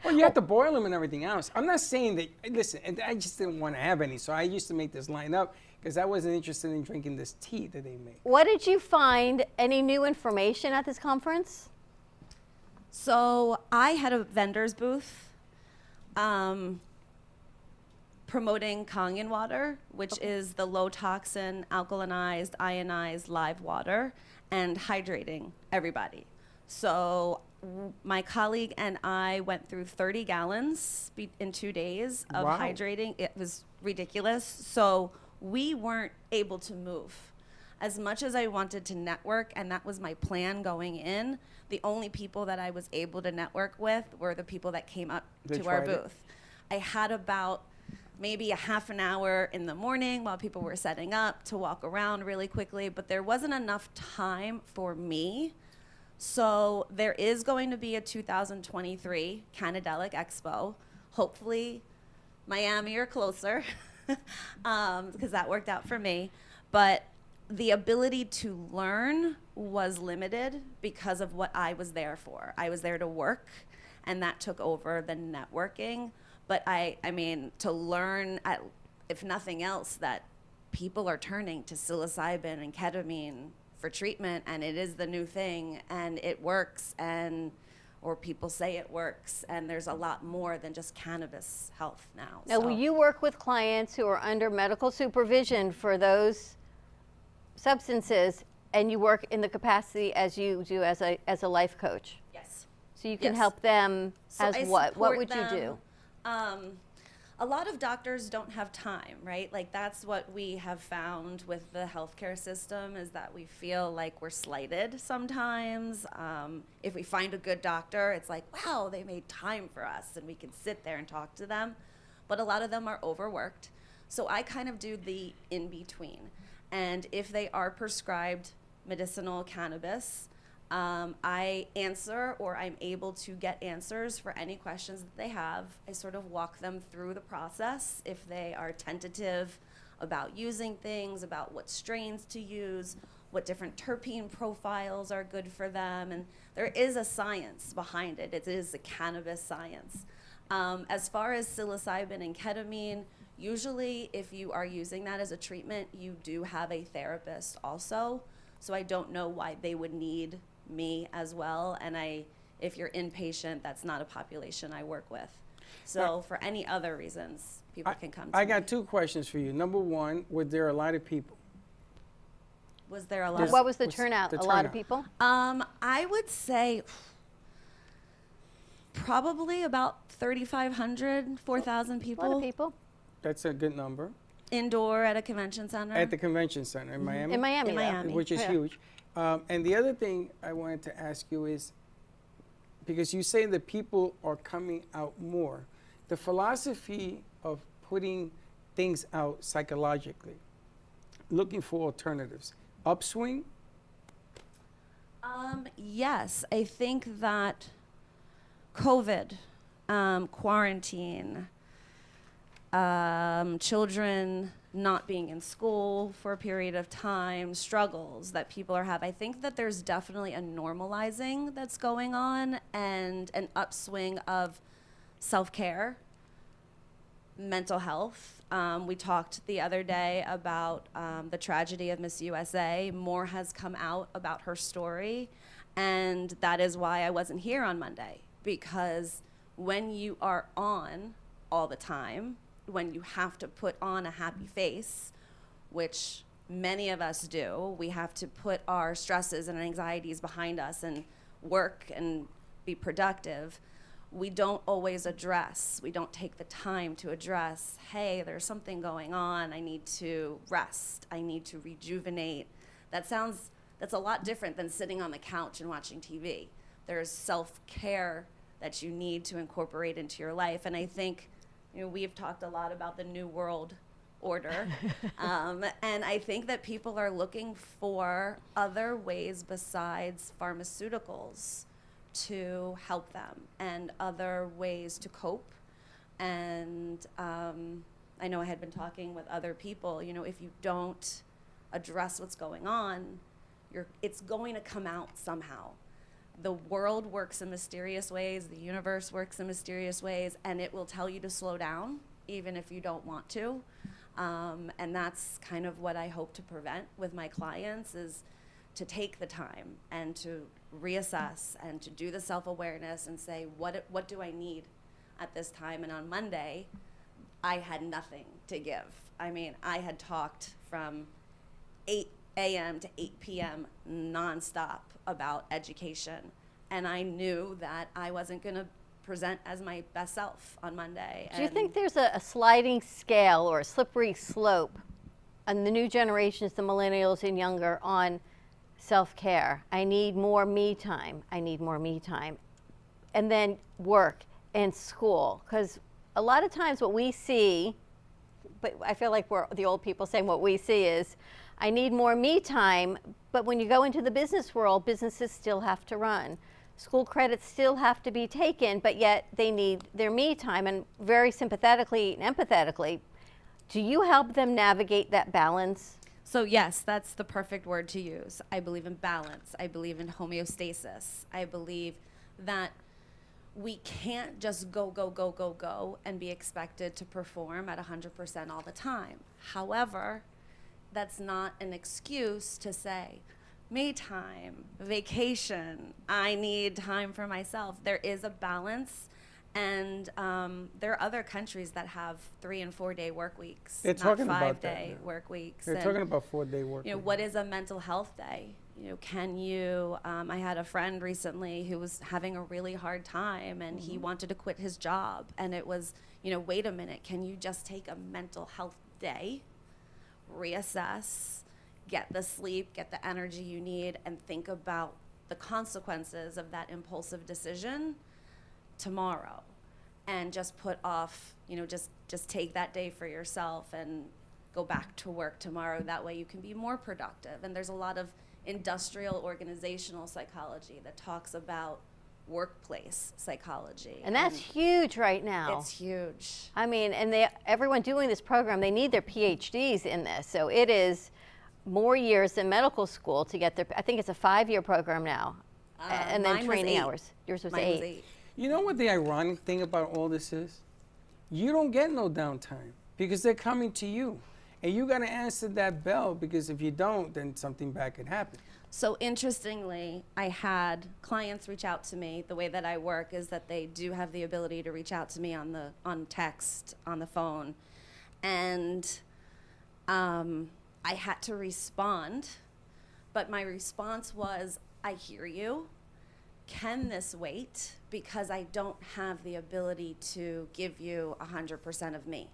Well, you have to boil them and everything else. I'm not saying that, listen, and I just didn't want to have any, so I used to make this line up because I wasn't interested in drinking this tea that they make. What did you find? Any new information at this conference? So I had a vendor's booth promoting Kangen water, which is the low toxin, alkalinized, ionized live water, and hydrating everybody. So my colleague and I went through 30 gallons in 2 days of Wow. hydrating. It was ridiculous. So we weren't able to move. As much as I wanted to network, and that was my plan going in, the only people that I was able to network with were the people that came up They to our tried it. booth. I had about maybe a half an hour in the morning while people were setting up to walk around really quickly, but there wasn't enough time for me. So there is going to be a 2023 Canadelic Expo. Hopefully Miami or closer, because that worked out for me. But the ability to learn was limited because of what I was there for. I was there to work, and that took over the networking. But I mean, to learn, if nothing else, that people are turning to psilocybin and ketamine for treatment, and it is the new thing, and it works, or people say it works, and there's a lot more than just cannabis health now. Now, will you work with clients who are under medical supervision for those substances, and you work in the capacity as you do as a life coach? Yes. So you can Yes. help them So as I what? What support would you do? them. A lot of doctors don't have time, right? Like that's what we have found with the healthcare system is that we feel like we're slighted sometimes. If we find a good doctor, it's like, wow, they made time for us and we can sit there and talk to them. But a lot of them are overworked. So I kind of do the in-between. And if they are prescribed medicinal cannabis, I answer, or I'm able to get answers for any questions that they have. I sort of walk them through the process if they are tentative about using things, about what strains to use, what different terpene profiles are good for them. And there is a science behind it. It is a cannabis science. As far as psilocybin and ketamine, usually if you are using that as a treatment, you do have a therapist also. So I don't know why they would need me as well. And if you're inpatient, that's not a population I work with. So for any other reasons, people can come to I me. got two questions for you. Number one, were there a lot of people? Was there a lot? What was the turnout? A lot of people? I would say probably about 3,500, 4,000 people. A lot of people. That's a good number. Indoor at a convention center. At the convention center in Miami? In Miami, In yeah. Miami. Which is Yeah. huge. And the other thing I wanted to ask you is, because you say that people are coming out more, the philosophy of putting things out psychologically, looking for alternatives, upswing? Yes, I think that COVID, quarantine, children not being in school for a period of time, struggles that people are having. I think that there's definitely a normalizing that's going on and an upswing of self-care, mental health. We talked the other day about the tragedy of Miss USA. More has come out about her story, and that is why I wasn't here on Monday, because when you are on all the time, when you have to put on a happy face, which many of us do, we have to put our stresses and anxieties behind us and work and be productive. We don't always address, we don't take the time to address, hey, there's something going on, I need to rest, I need to rejuvenate. That's a lot different than sitting on the couch and watching TV. There's self-care that you need to incorporate into your life. And I think, we've talked a lot about the New World Order. And I think that people are looking for other ways besides pharmaceuticals to help them and other ways to cope. And I know I had been talking with other people, if you don't address what's going on, it's going to come out somehow. The world works in mysterious ways, the universe works in mysterious ways, and it will tell you to slow down, even if you don't want to. And that's kind of what I hope to prevent with my clients, is to take the time and to reassess and to do the self-awareness and say, what do I need at this time? And on Monday, I had nothing to give. I mean, I had talked from 8 a.m. to 8 p.m. nonstop about education. And I knew that I wasn't going to present as my best self on Monday. Do you think there's a sliding scale or a slippery slope on the new generations, the millennials and younger, on self-care? I need more me time. I need more me time. And then work and school. Because a lot of times what we see, but I feel like we're the old people saying what we see is, I need more me time, but when you go into the business world, businesses still have to run. School credits still have to be taken, but yet they need their me time. And very sympathetically and empathetically, do you help them navigate that balance? So yes, that's the perfect word to use. I believe in balance. I believe in homeostasis. I believe that we can't just go and be expected to perform at 100% all the time. However, that's not an excuse to say, me time, vacation, I need time for myself. There is a balance, and there are other countries that have 3 and 4 day work weeks, They're not talking 5 about day that work weeks. They're talking about 4-day work week. What is a mental health day? Can you, I had a friend recently who was having a really hard time, and he wanted to quit his job, and it was, wait a minute, can you just take a mental health day, reassess, get the sleep, get the energy you need, and think about the consequences of that impulsive decision tomorrow, and just put off, just take that day for yourself and go back to work tomorrow. That way you can be more productive. And there's a lot of industrial organizational psychology that talks about workplace psychology. And that's huge right now. It's huge. I mean, and everyone doing this program, they need their PhDs in this. So it is more years than medical school to get their, I think it's a 5-year program now. And then training hours. Yours was 8. You know what the ironic thing about all this is? You don't get no downtime because they're coming to you. And you got to answer that bell, because if you don't, then something bad could happen. So interestingly, I had clients reach out to me. The way that I work is that they do have the ability to reach out to me on text, on the phone. And I had to respond, but my response was, I hear you. Can this wait? Because I don't have the ability to give you 100% of me.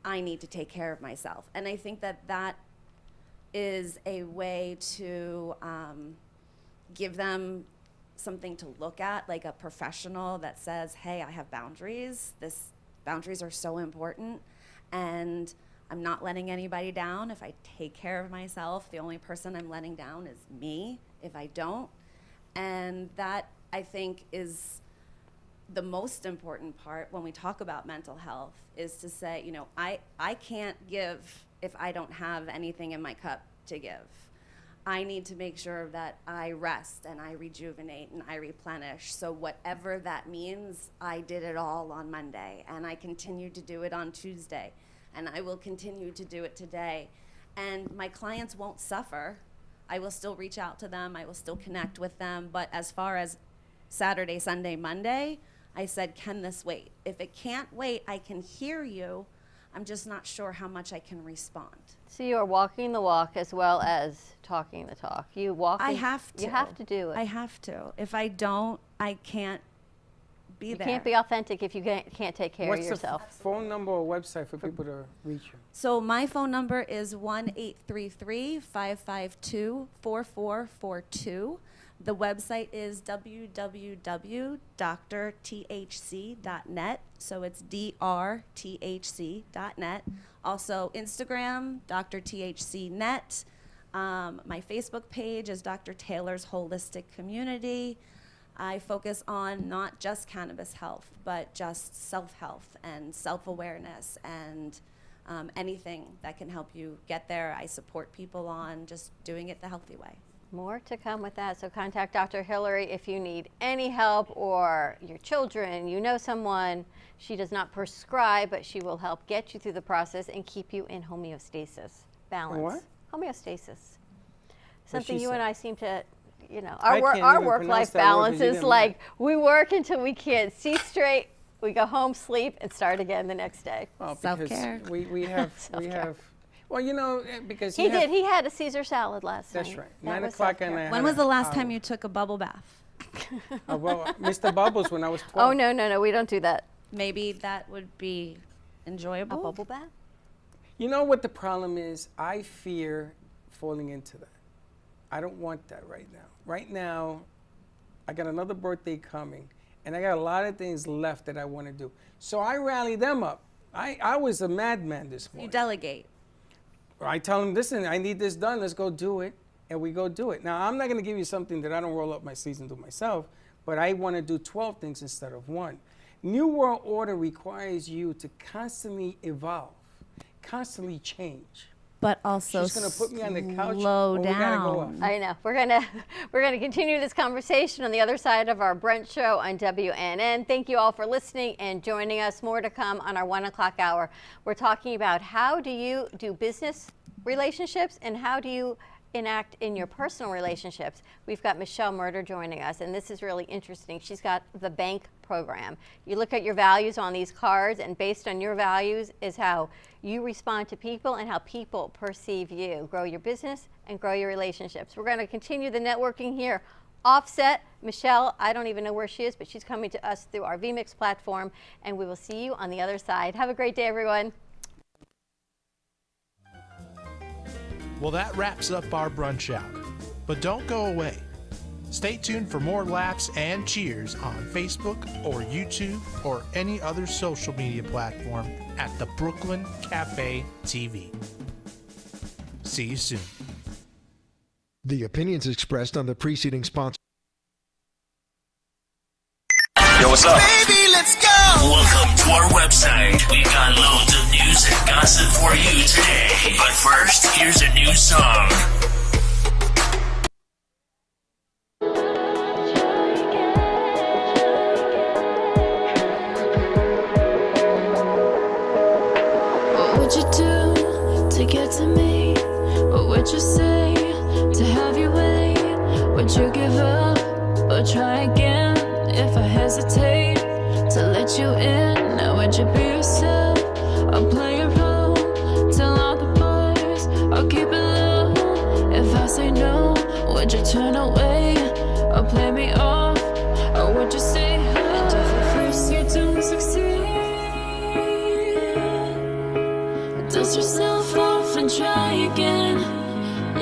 I need to take care of myself. And I think that that is a way to give them something to look at, like a professional that says, hey, I have boundaries. Boundaries are so important, and I'm not letting anybody down. If I take care of myself, the only person I'm letting down is me if I don't. And that, I think, is the most important part when we talk about mental health is to say, you know, I can't give if I don't have anything in my cup to give. I need to make sure that I rest and I rejuvenate and I replenish. So whatever that means, I did it all on Monday, and I continue to do it on Tuesday, and I will continue to do it today. And my clients won't suffer. I will still reach out to them. I will still connect with them. But as far as Saturday, Sunday, Monday, I said, can this wait? If it can't wait, I can hear you. I'm just not sure how much I can respond. So you are walking the walk as well as talking the talk. You walk. I have to. You have to do it. I have to. If I don't, I can't be there. You can't be authentic if you can't take care of yourself. What's the phone number or website for people to reach you? So my phone number is 1-833-552-4442. The website is www.drthc.net. So it's drthc.net. Also Instagram, drthcnet. My Facebook page is Dr. Taylor's Holistic Community. I focus on not just cannabis health, but just self-health and self-awareness and anything that can help you get there. I support people on just doing it the healthy way. More to come with that. So contact Dr. Hilary if you need any help, or your children, you know someone. She does not prescribe, but she will help get you through the process and keep you in homeostasis. Balance. What? Homeostasis. Something you and I seem to, you know, I our can't work-life balance is like we work until we can't see straight. We go home, sleep, and start again the next day. Well, Self-care. We have. Well, you know, because he did. He had a Caesar salad last night. That's right. That 9 was o'clock self-care. and When was the last time you took a bubble bath? Well, Mr. Bubbles when I was 12. Oh, no, we don't do that. Maybe that would be enjoyable. A bubble bath? You know what the problem is? I fear falling into that. I don't want that right now. Right now, I got another birthday coming, and I got a lot of things left that I want to do. So I rally them up. I was a madman this morning. You delegate. I tell them, listen, I need this done. Let's go do it. And we go do it. Now, I'm not going to give you something that I don't roll up my sleeves and do myself, but I want to do 12 things instead of one. New World Order requires you to constantly evolve, constantly change. But also She's going to put me on the couch. slow We gotta go up. I know. We're gonna continue this conversation on the other side of our brunch show on WNN. Thank you all for listening and joining us. More to come on our 1 o'clock hour. We're talking about how do you do business relationships and how do you enact in your personal relationships. We've got Michelle Murder joining us, and this is really interesting. She's got the bank program. You look at your values on these cards, and based on your values is how you respond to people and how people perceive you. Grow your business and grow your relationships. We're going to continue the networking here. Offset, Michelle, I don't even know where she is, but she's coming to us through our VMix platform, and we will see you on the other side. Have a great day, everyone. Well, that wraps up our brunch hour. But don't go away. Stay tuned for more laughs and cheers on Facebook or YouTube or any other social media platform at the Brooklyn Café TV. See you soon. The opinions expressed on the preceding sponsor. Yo, what's up? Baby, let's go! Welcome to our website. We've got loads of news and gossip for you today. But first, here's a new song. What would you do to get to me? What would you say to have you wait? Would you give up or try again? If I hesitate to let you in, now would you be yourself? I'll play a role, tell all the boys, I'll keep it low. If I say no, would you turn away or play me off? Or would you say, and if at first you don't succeed, dust yourself off and try again.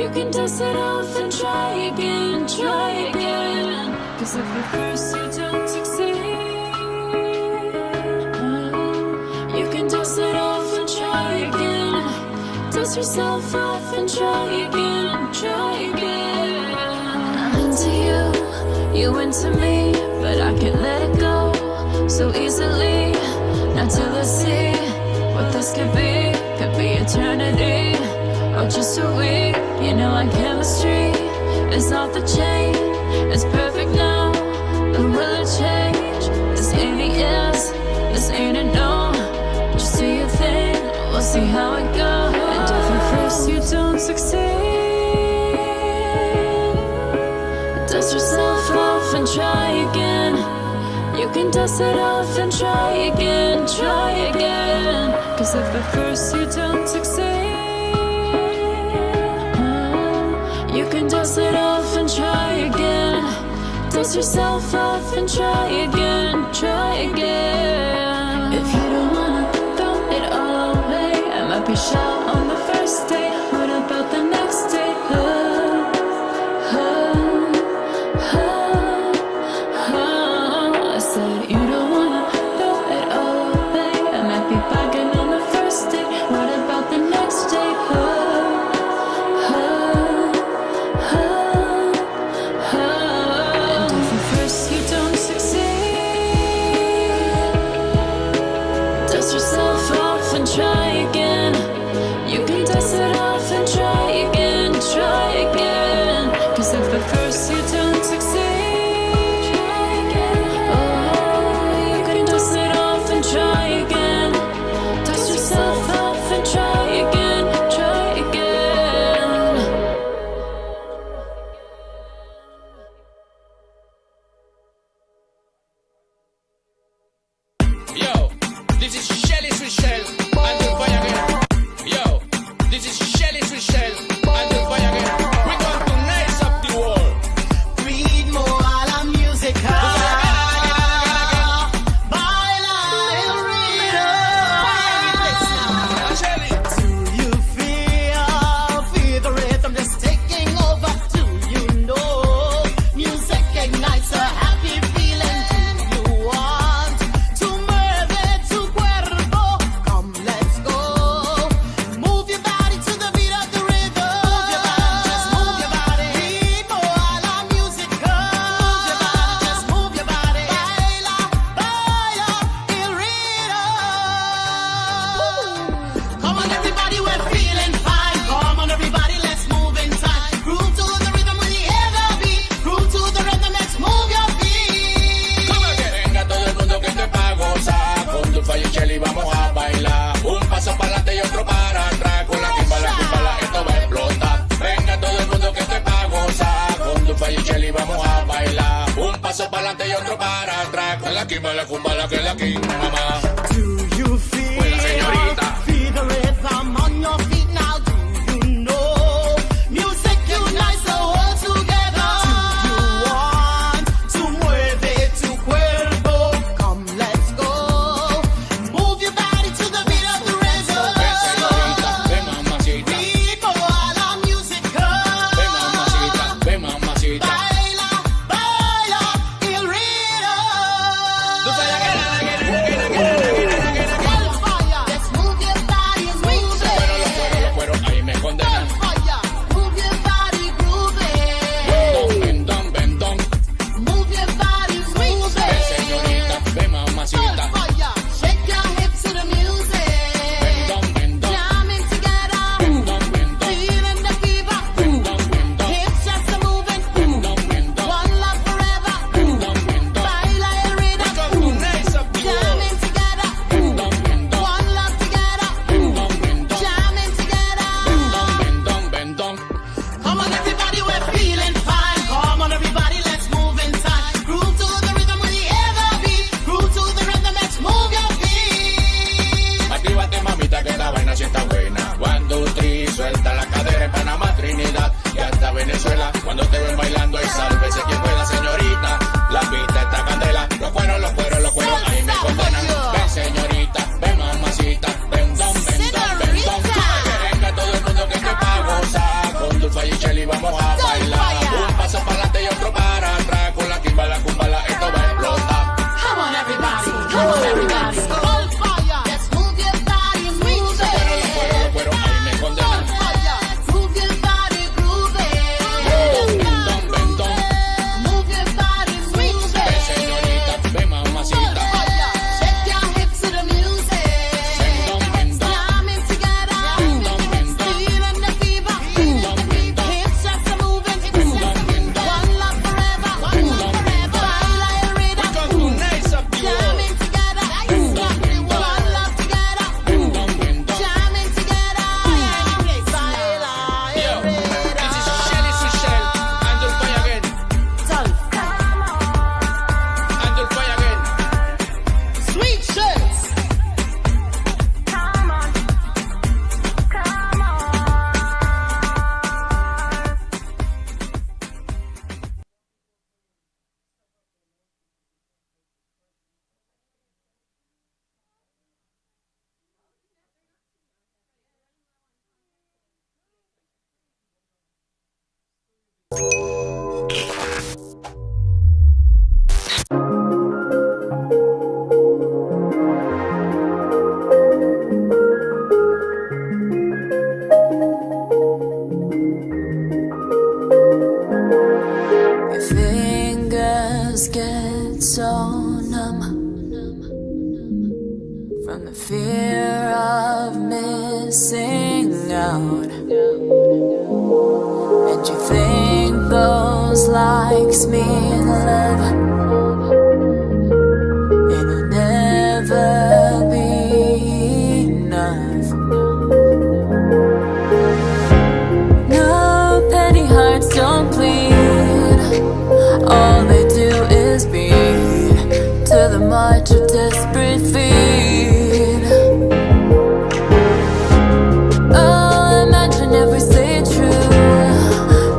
You can dust it off and try again, try again. Cause if at first you don't succeed, you can dust it off and try again. Dust yourself off and try again, try again. I'm into you, you into me, but I can't let it go. so easily. Now till I see what this could be eternity or just a week. You know our chemistry is off the chain. It's perfect now, but will it change? This ain't a yes, this ain't a no. Just do your thing, we'll see how it goes. And if at first you don't succeed, dust yourself off and try again. You can dust it off and try again, try again. Cause if at first you don't succeed, you can dust it off and try again. Dust yourself off and try again, try again. If you don't wanna throw it all away, I might be shy on the first day. What about the next day? I said you don't wanna throw it all away. I might be bagging on the first day. What about the next day? And if at first you don't succeed, dust yourself off and try again. You can dust it off and try again, try again. Cause if at first you don't succeed, oh, you can dust it off and try again. Dust yourself off and try again, try again. Yo, this is Shelly Michelle and the fire again. Yo, this is Shelly Michelle and the fire again. We come to nice up the world. Read more a la musica. Baila el ritmo. Do you feel the rhythm that's taking over? Do you know music ignites a happy feeling? Do you want to mueve tu cuerpo? Come, let's go. Move your body to the beat of the rhythm. Move your body, just move your body. Ritmo a la musica. Move your body, just move your body. Baila, baila el ritmo. Come on, everybody, we're feeling fine. Come on, everybody, let's move in time. Groove to the rhythm with the beat. Groove to the rhythm, let's move your feet. Como que venga todo el mundo que esto es pa' gozar. Con tu fire Shelly vamos a bailar. Un paso para adelante y otro para atrás. Con la kimbala, esto va a explotar. Venga todo el mundo que esto es pa' gozar. Con tu fire Shelly vamos a bailar. Un paso para adelante y otro para atrás. Con la kimbala, que la king, mamá. Do you feel, Pues la señorita. feel the rhythm on your feet now? Do you know music unites the world together? Do you want to mueve tu cuerpo? Come, let's go. Move your body to the beat of the rhythm. Ven señorita, ven mamacita. Ritmo a la musica. Ven mamacita, ven mamacita. Baila, baila el ritmo. Tú sabes que la Let's move your body and move it. Los cueros ahí me condenan. Move your body, groove it. Bendón, bendón. Move your body, move Ven it. señorita, ven mamacita. Shake your hips to the music. Bendón, bendón. Jamming together. Bendón, bendón. Feeling the fever. Bendón, bendón. Hips just a moving. Bendón, bendón. One love forever. Bendón, bendón. Baila el ritmo. Nice up the world. Jamming together. Bendón, bendón. One love together. Bendón, bendón. Jamming together. Bendón, bendón, bendón. Come on, everybody, we're feeling fine. Come on, everybody, let's move in time. Groove to the rhythm with the beat. Groove to the rhythm, let's move your feet. Actívate mamita que la vaina sí está buena. 1, 2, 3, suelta la cadera en Panamá, Trinidad y hasta Venezuela. Cuando te ven bailando ahí sálvese quien pueda, señorita. La pista está candela. Los cueros ahí me condenan. Ven señorita, ven mamacita. Bendón, bendón, bendón. Que venga todo el mundo que esté pa' gozar. Con tu fire Shelly vamos a bailar. Un paso para adelante y otro para atrás. Con la kimbala, esto va a explotar. Come on, everybody. Come on, everybody. All fire. Let's move your body, move it. Los cueros ahí me condenan. Move your body, groove it. Bendón, bendón, bendón. fear of missing out. And you think those likes mean love. It'll never be enough. No petty hearts don't bleed. All they do is beat to the march of desperate feet. Oh, imagine if we stay true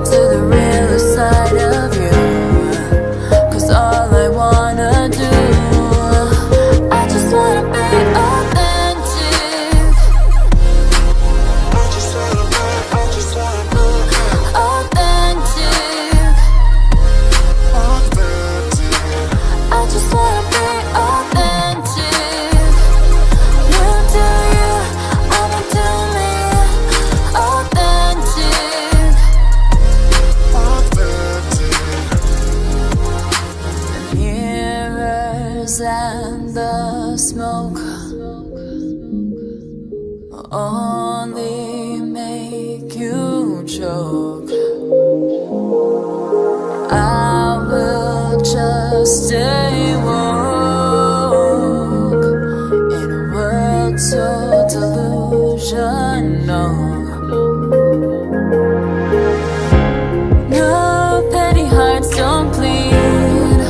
to the real side of you. 'Cause all I wanna do, I just wanna be authentic. I just wanna be authentic. I just wanna be authentic. You do you, I'ma do me. Authentic. The mirrors and the smoke only make you choke. I will just stay woke in a world so delusional. No petty hearts don't bleed.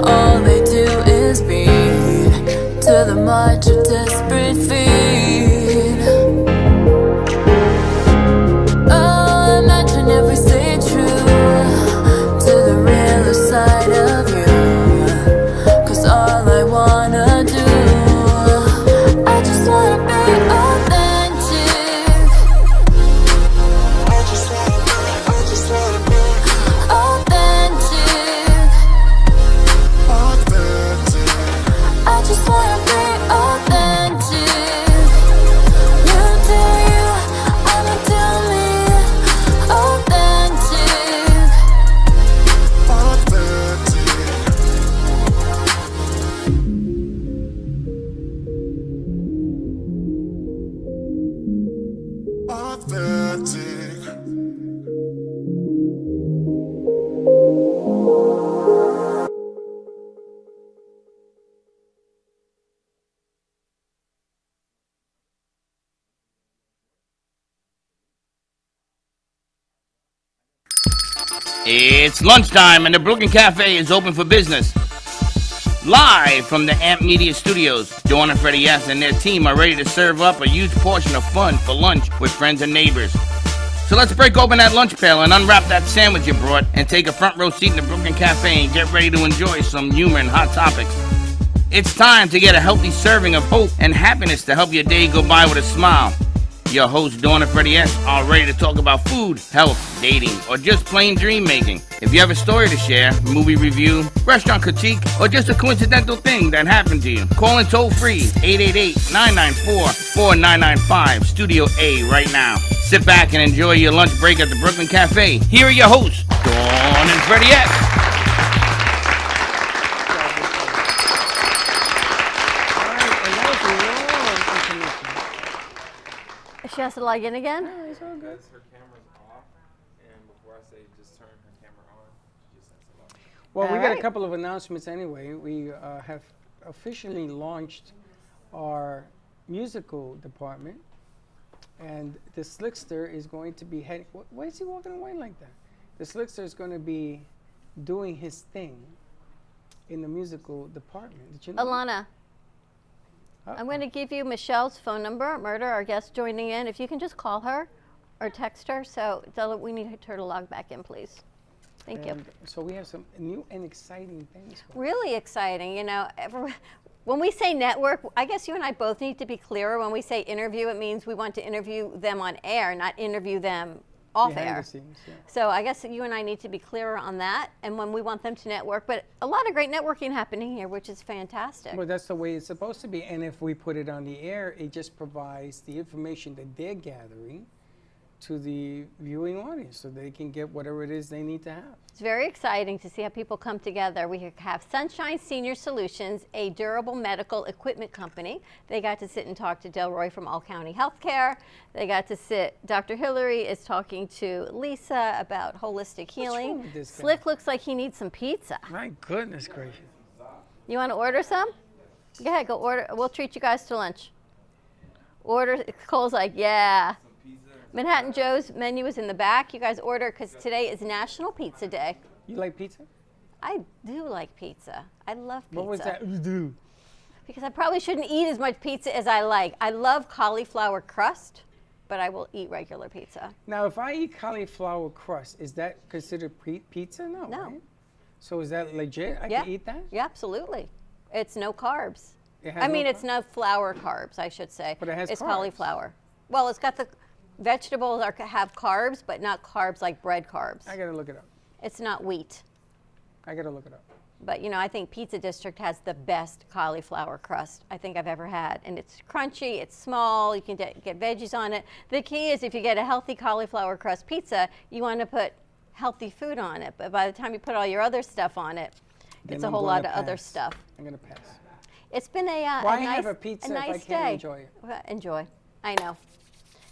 All they do is beat to the march of desperate feet. Oh, imagine if we stay true to the real side of you. 'Cause all I wanna do, I just wanna be authentic. I just wanna be authentic. I just wanna be authentic. You do you, I'ma do me. Authentic. It's lunchtime and the Brooklyn Café is open for business. Live from the Amp Media Studios, Dawn and Freddie S. and their team are ready to serve up a huge portion of fun for lunch with friends and neighbors. So let's break open that lunch pail and unwrap that sandwich you brought and take a front row seat in the Brooklyn Café and get ready to enjoy some humor and hot topics. It's time to get a healthy serving of hope and happiness to help your day go by with a smile. Your hosts, Dawn and Freddie S., are ready to talk about food, health, dating, or just plain dream making. If you have a story to share, movie review, restaurant critique, or just a coincidental thing that happened to you, call in toll free 888-994-4995, Studio A right now. Sit back and enjoy your lunch break at the Brooklyn Café. Here are your hosts, Dawn and Freddie S. She has to log in again? No, it's all good. Her camera's off, and before I say just turn her camera on, she just has to log in. Well, we All got a right. couple of announcements anyway. We have officially launched our musical department, and the Slickster is going to be heading. Why is he walking away like that? The Slickster is going to be doing his thing in the musical department. Did you know? Alana, I'm going to give you Michelle's phone number, Murder, our guest joining in. If you can just call her or text her, so we need her to log back in, please. Thank you. So we have some new and exciting things. Really exciting. You know, when we say network, I guess you and I both need to be clearer. When we say interview, it means we want to interview them on air, not interview them off Behind air. the scenes, yeah. So I guess you and I need to be clearer on that, and when we want them to network. But a lot of great networking happening here, which is fantastic. Well, that's the way it's supposed to be. And if we put it on the air, it just provides the information that they're gathering to the viewing audience so they can get whatever it is they need to have. It's very exciting to see how people come together. We have Sunshine Senior Solutions, a durable medical equipment company. They got to sit and talk to Delroy from All County Healthcare. They got to sit, Dr. Hilary is talking to Lisa about holistic healing. wrong with this guy? Slick looks like he needs some pizza. My goodness gracious. You want to order some? Go ahead, go order. We'll treat you guys to lunch. Order. Cole's like, yeah. Manhattan Joe's menu is in the back. You guys order because today is National Pizza Day. You like pizza? I do like pizza. I love pizza. What was that? You do. Because I probably shouldn't eat as much pizza as I like. I love cauliflower crust, but I will eat regular pizza. Now, if I eat cauliflower crust, is that considered pizza? No. No. Right? So is that legit? I Yeah. can eat that? Yeah, absolutely. It's no carbs. It has I mean, no it's no flour carbs, I should say. But it has It's carbs. cauliflower. Well, it's got the vegetables have carbs, but not carbs like bread carbs. I gotta look it up. It's not wheat. I gotta look it up. But, you know, I think Pizza District has the best cauliflower crust I think I've ever had. And it's crunchy, it's small, you can get veggies on it. The key is if you get a healthy cauliflower crust pizza, you want to put healthy food on it. But by the time you put all your other stuff on it, Then it's a I'm whole gonna lot of other pass. stuff. I'm gonna pass. It's been a Why nice, have a pizza if I nice can't day. enjoy it? Well, enjoy. I know.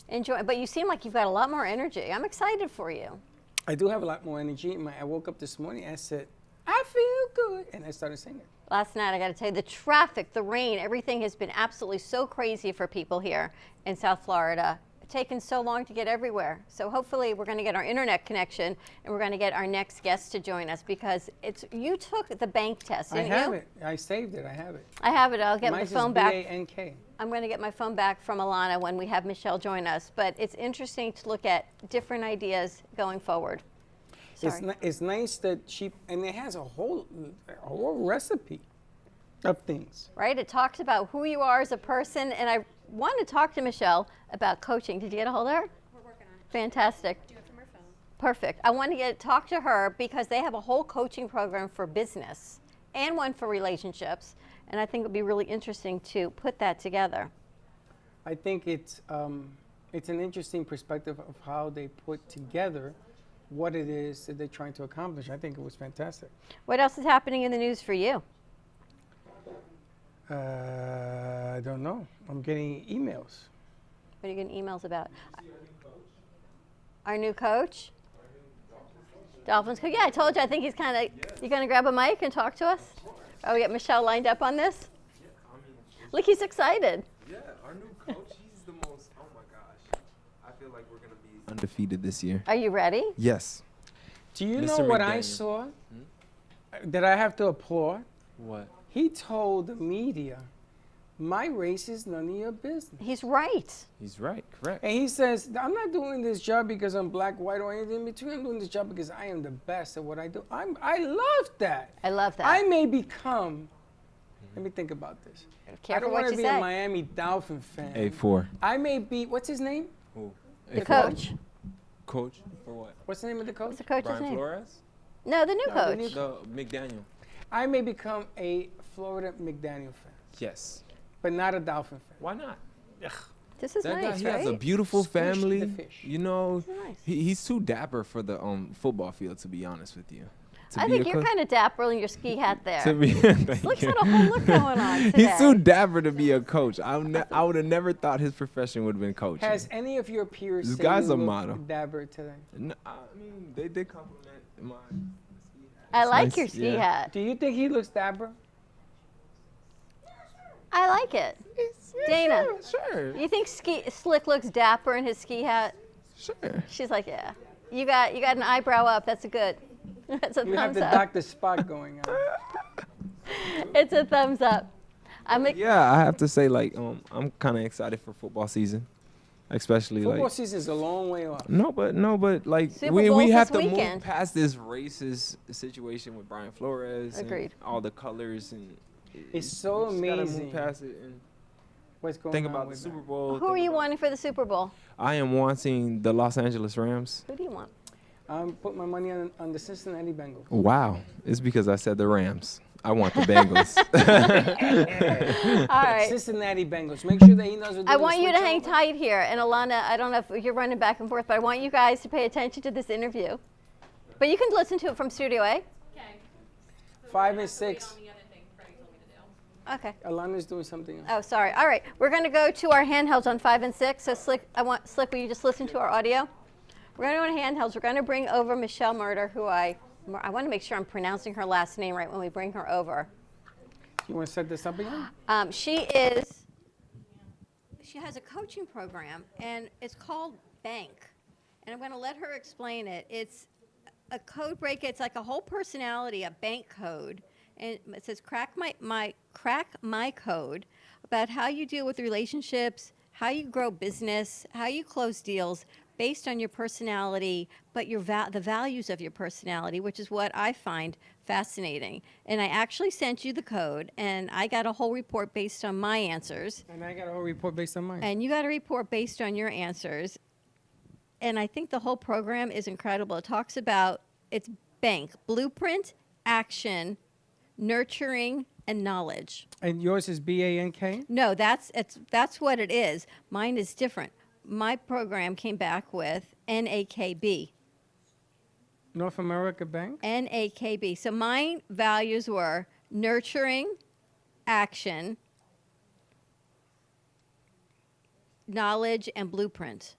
Enjoy. But you seem like you've got a lot more energy. I'm excited for you. I do have a lot more energy. I woke up this morning, I said, I feel good. And I started singing. Last night, I got to tell you, the traffic, the rain, everything has been absolutely so crazy for people here in South Florida. It's taken so long to get everywhere. So hopefully we're going to get our internet connection and we're going to get our next guest to join us because you took the bank test, I didn't have you? it. I saved it. I have it. I have it. I'll get Mine's my phone is back. B-A-N-K. I'm going to get my phone back from Alana when we have Michelle join us. But it's interesting to look at different ideas going forward. Sorry. It's nice that and it has a whole recipe of things. Right? It talks about who you are as a person. And I want to talk to Michelle about coaching. Did you get a hold of her? We're working on it. Fantastic. Do it from her phone. Perfect. I want to talk to her because they have a whole coaching program for business and one for relationships. And I think it would be really interesting to put that together. I think it's an interesting perspective of how they put together what it is that they're trying to accomplish. I think it was fantastic. What else is happening in the news for you? I don't know. I'm getting emails. What are you getting emails about? Our new coach? Dolphins coach? Yeah, I told you. I think he's kind of. You going to grab a mic and talk to us? Oh, we got Michelle lined up on this? Look, he's excited. Yeah, our new coach, he's the most, oh my gosh. I feel like we're going to be undefeated this year. Are you ready? Yes. Do you Mr. know what I McDaniel. saw that I have to applaud? What? He told the media, my race is none of your business. He's right. He's right, correct. And he says, I'm not doing this job because I'm black, white, or anything in between. I'm doing this job because I am the best at what I do. I love that. I love that. I may become, let me think about this. I Careful don't what want to you be say. a Miami Dolphin fan. A4. I may be, what's his name? Who? The coach. Coach? For what? What's the name of the coach? What's the coach's Brian name? Flores? No, the new No, the coach. new The McDaniel. I may become a Florida McDaniel fan, Yes. but not a Dolphin fan. Why not? This is That nice, guy, he right? has a beautiful Squish family. the fish. You know, Nice. he's too dapper for the football field, to be honest with you. To I be think a you're coach- kind of dapper in your ski hat there. To be, thank Looks you. like a whole look going on today. He's too dapper to be a coach. I would have never thought his profession would have been coaching. Has any of your peers This said guy's you a look model. dapper today? No, I mean, they did compliment my ski hat. I It's like nice, your ski yeah. hat. Do you think he looks dapper? I like it. Dana, Sure. you think Slick looks dapper in his ski hat? Sure. She's like, yeah. You got an eyebrow up. That's a good. That's a You have thumbs the up. Dr. Spock going on. It's a thumbs up. Yeah, I have to say, like, I'm kind of excited for football season, especially Football like. season is a long way off. No, but like Super we Bowl's have this to weekend. move past this racist situation with Brian Flores. Agreed. And all the colors and. It's so we just gotta amazing move past it and what's going think on about the with Super that. Bowl. Who are you wanting for the Super Bowl? I am wanting the Los Angeles Rams. Who do you want? I'm putting my money on the Cincinnati Bengals. Wow, it's because I said the Rams. I want the Bengals. All right. Cincinnati Bengals. Make sure that he knows what I want you to hang tight here. And Alana, I don't know if you're running back and forth, but I want you guys to pay attention to this interview. But you can listen to it from Studio A. 5 and 6. Okay. Alana's doing something else. Oh, sorry. All right. We're going to go to our handhelds on 5 and 6. So, Slick, will you just listen to our audio? We're going to go to handhelds. We're going to bring over Michelle Murder, who I want to make sure I'm pronouncing her last name right when we bring her over. You want to set this up again? She has a coaching program, and it's called Bank. And I'm going to let her explain it. It's a code break. It's like a whole personality, a bank code. And it says crack my code about how you deal with relationships, how you grow business, how you close deals based on your personality, but the values of your personality, which is what I find fascinating. And I actually sent you the code, and I got a whole report based on my answers. And I got a whole report based on mine. And you got a report based on your answers. And I think the whole program is incredible. It talks about its bank, blueprint, action, nurturing, and knowledge. And yours is BANK? No, that's what it is. Mine is different. My program came back with NAKB. North America Bank? NAKB. So my values were nurturing, action, knowledge, and blueprint.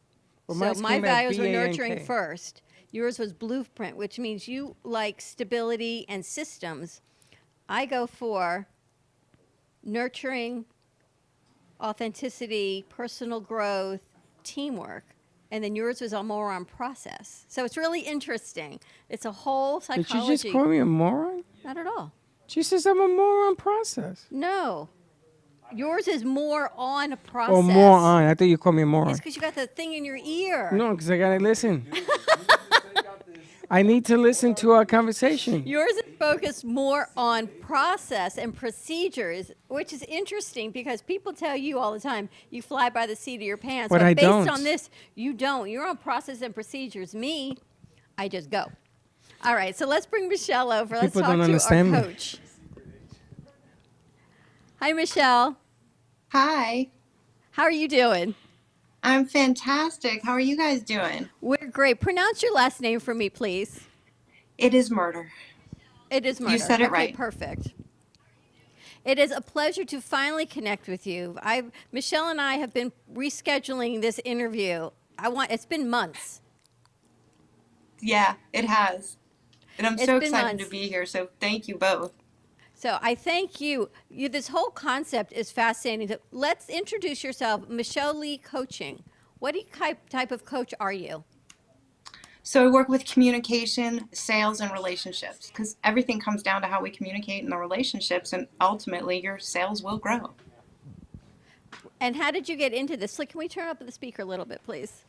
Well, so mine's my came at values were BANK. nurturing first. Yours was blueprint, which means you like stability and systems. I go for nurturing, authenticity, personal growth, teamwork. And then yours was all more on process. So it's really interesting. It's a whole psychology. Did you just call me a moron? Not at all. She says I'm a moron process. No. Yours is more on a process. Oh, more on. I thought you called me a moron. It's because you got the thing in your ear. No, because I got to listen. I need to listen to our conversation. Yours is focused more on process and procedures, which is interesting because people tell you all the time you fly by the seat of your pants. But I based don't. on this, you don't. You're on process and procedures. Me, I just go. All right, so let's bring Michelle over. Let's People talk don't to understand our me. coach. Hi, Michelle. Hi. How are you doing? I'm fantastic. How are you guys doing? We're great. Pronounce your last name for me, please. It is Murder. It is Murder. You said it Okay, right. Perfect. It is a pleasure to finally connect with you. Michelle and I have been rescheduling this interview. It's been months. Yeah, it has. And I'm It's so been excited months. to be here, so thank you both. So I thank you. This whole concept is fascinating. So let's introduce yourself. Michelle Lee Coaching. What type of coach are you? So I work with communication, sales, and relationships because everything comes down to how we communicate in the relationships, and ultimately your sales will grow. And how did you get into this? Can we turn up the speaker a little bit, please?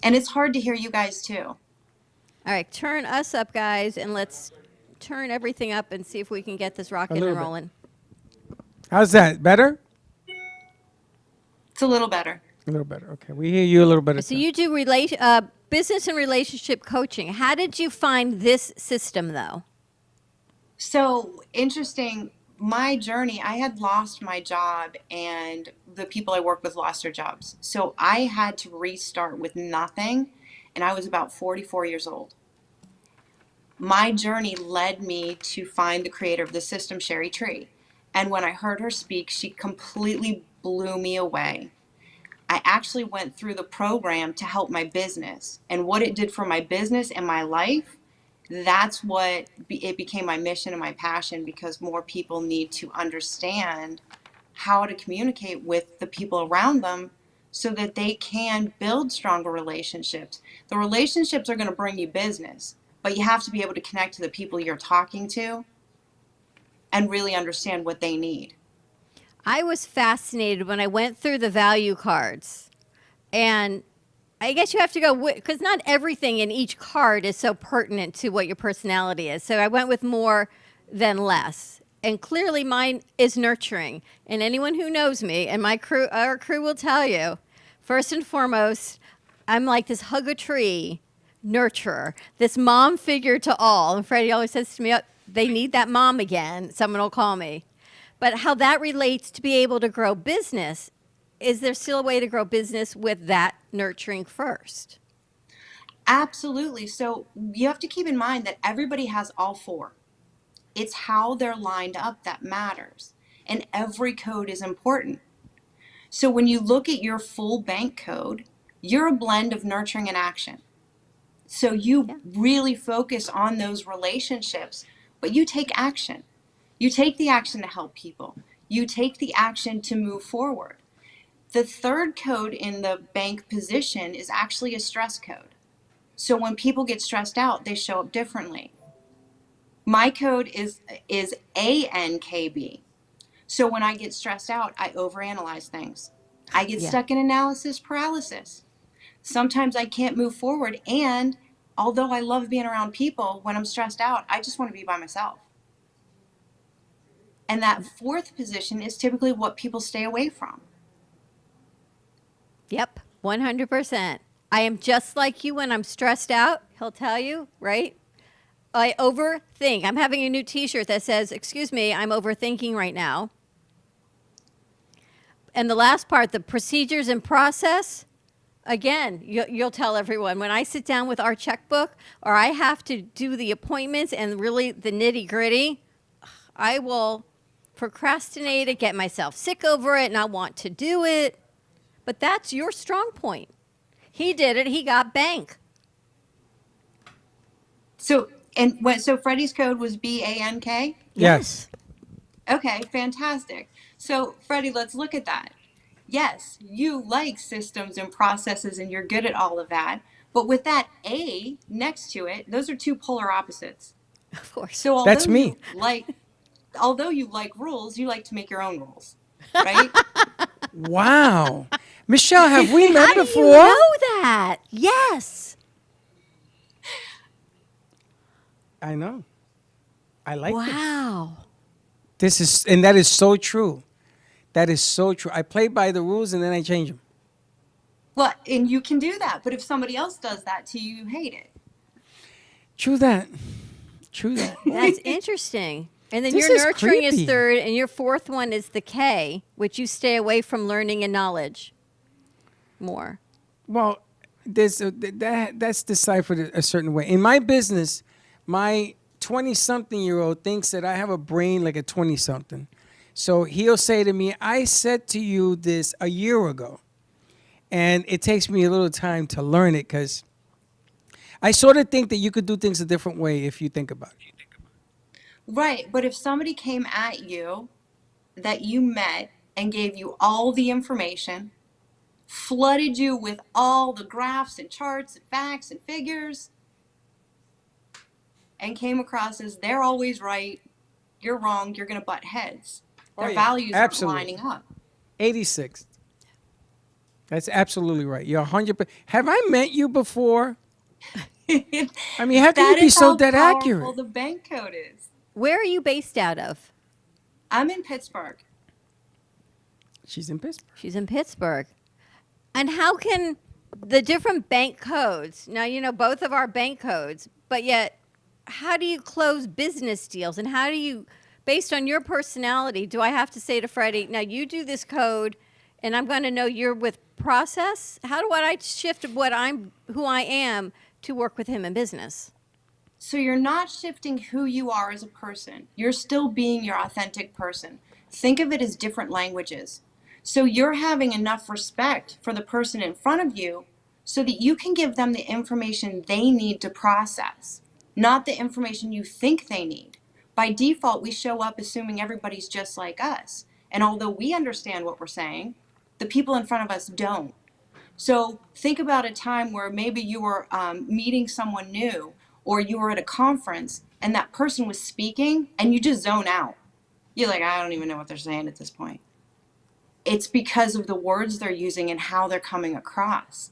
And it's hard to hear you guys too. All right, turn us up, guys, and let's turn everything up and see if we can get this rocking and little bit. rolling. How's that? Better? It's a little better. A little better. Okay, we hear you a little better. So you do business and relationship coaching. How did you find this system, though? So interesting. My journey, I had lost my job and the people I work with lost their jobs. So I had to restart with nothing, and I was about 44 years old. My journey led me to find the creator of the system, Sherry Tree. And when I heard her speak, she completely blew me away. I actually went through the program to help my business, and what it did for my business and my life, that's what it became my mission and my passion, because more people need to understand how to communicate with the people around them so that they can build stronger relationships. The relationships are going to bring you business, but you have to be able to connect to the people you're talking to and really understand what they need. I was fascinated when I went through the value cards. And I guess you have to go because not everything in each card is so pertinent to what your personality is. So I went with more than less. And clearly mine is nurturing. And anyone who knows me and our crew will tell you, first and foremost, I'm like this hug a tree nurturer, this mom figure to all. And Freddie always says to me, they need that mom again, someone will call me. But how that relates to be able to grow business, is there still a way to grow business with that nurturing first? Absolutely. So you have to keep in mind that everybody has all four. It's how they're lined up that matters. And every code is important. So when you look at your full bank code, you're a blend of nurturing and action. So you really focus on those relationships, but you take action. You take the action to help people. You take the action to move forward. The third code in the bank position is actually a stress code. So when people get stressed out, they show up differently. My code is ANKB. So when I get stressed out, I overanalyze things. I get stuck in analysis paralysis. Sometimes I can't move forward. And although I love being around people, when I'm stressed out, I just want to be by myself. And that fourth position is typically what people stay away from. Yep, 100%. I am just like you when I'm stressed out. He'll tell you, right? I overthink. I'm having a new t-shirt that says, excuse me, I'm overthinking right now. And the last part, the procedures and process, again, you'll tell everyone. When I sit down with our checkbook or I have to do the appointments and really the nitty gritty, I will procrastinate it, get myself sick over it, not want to do it. But that's your strong point. He did it. He got bank. So Freddie's code was BANK? Yes. Okay, fantastic. So Freddie, let's look at that. Yes, you like systems and processes and you're good at all of that. But with that A next to it, those are two polar opposites. Of course. So That's me. Although you like rules, you like to make your own rules, right? Wow. Michelle, have we met before? You know that. Yes. I know. I like it. Wow. That is so true. That is so true. I play by the rules and then I change them. Well, and you can do that. But if somebody else does that to you, you hate it. True that. That's interesting. And then This your is nurturing is creepy. third, and your fourth one is the K, which you stay away from learning and knowledge more. Well, that's deciphered a certain way. In my business, my 20-something-year-old thinks that I have a brain like a 20-something. So he'll say to me, I said to you this a year ago. And it takes me a little time to learn it because I sort of think that you could do things a different way if you think about it. Right. But if somebody came at you that you met and gave you all the information, flooded you with all the graphs and charts and facts and figures, and came across as they're always right, you're wrong, you're going to butt heads. Their values aren't lining up. 86. That's absolutely right. You're 100%. Have I met you before? I mean, how can you be so dead accurate? Well, the bank code is. Where are you based out of? I'm in Pittsburgh. She's in Pittsburgh. She's in Pittsburgh. And how can the different bank codes, now you know both of our bank codes, but yet how do you close business deals? And how do you, based on your personality, do I have to say to Freddie, now you do this code and I'm going to know you're with process? How do I shift who I am to work with him in business? So you're not shifting who you are as a person. You're still being your authentic person. Think of it as different languages. So you're having enough respect for the person in front of you so that you can give them the information they need to process, not the information you think they need. By default, we show up assuming everybody's just like us. And although we understand what we're saying, the people in front of us don't. So think about a time where maybe you were meeting someone new, or you were at a conference and that person was speaking and you just zone out. You're like, I don't even know what they're saying at this point. It's because of the words they're using and how they're coming across.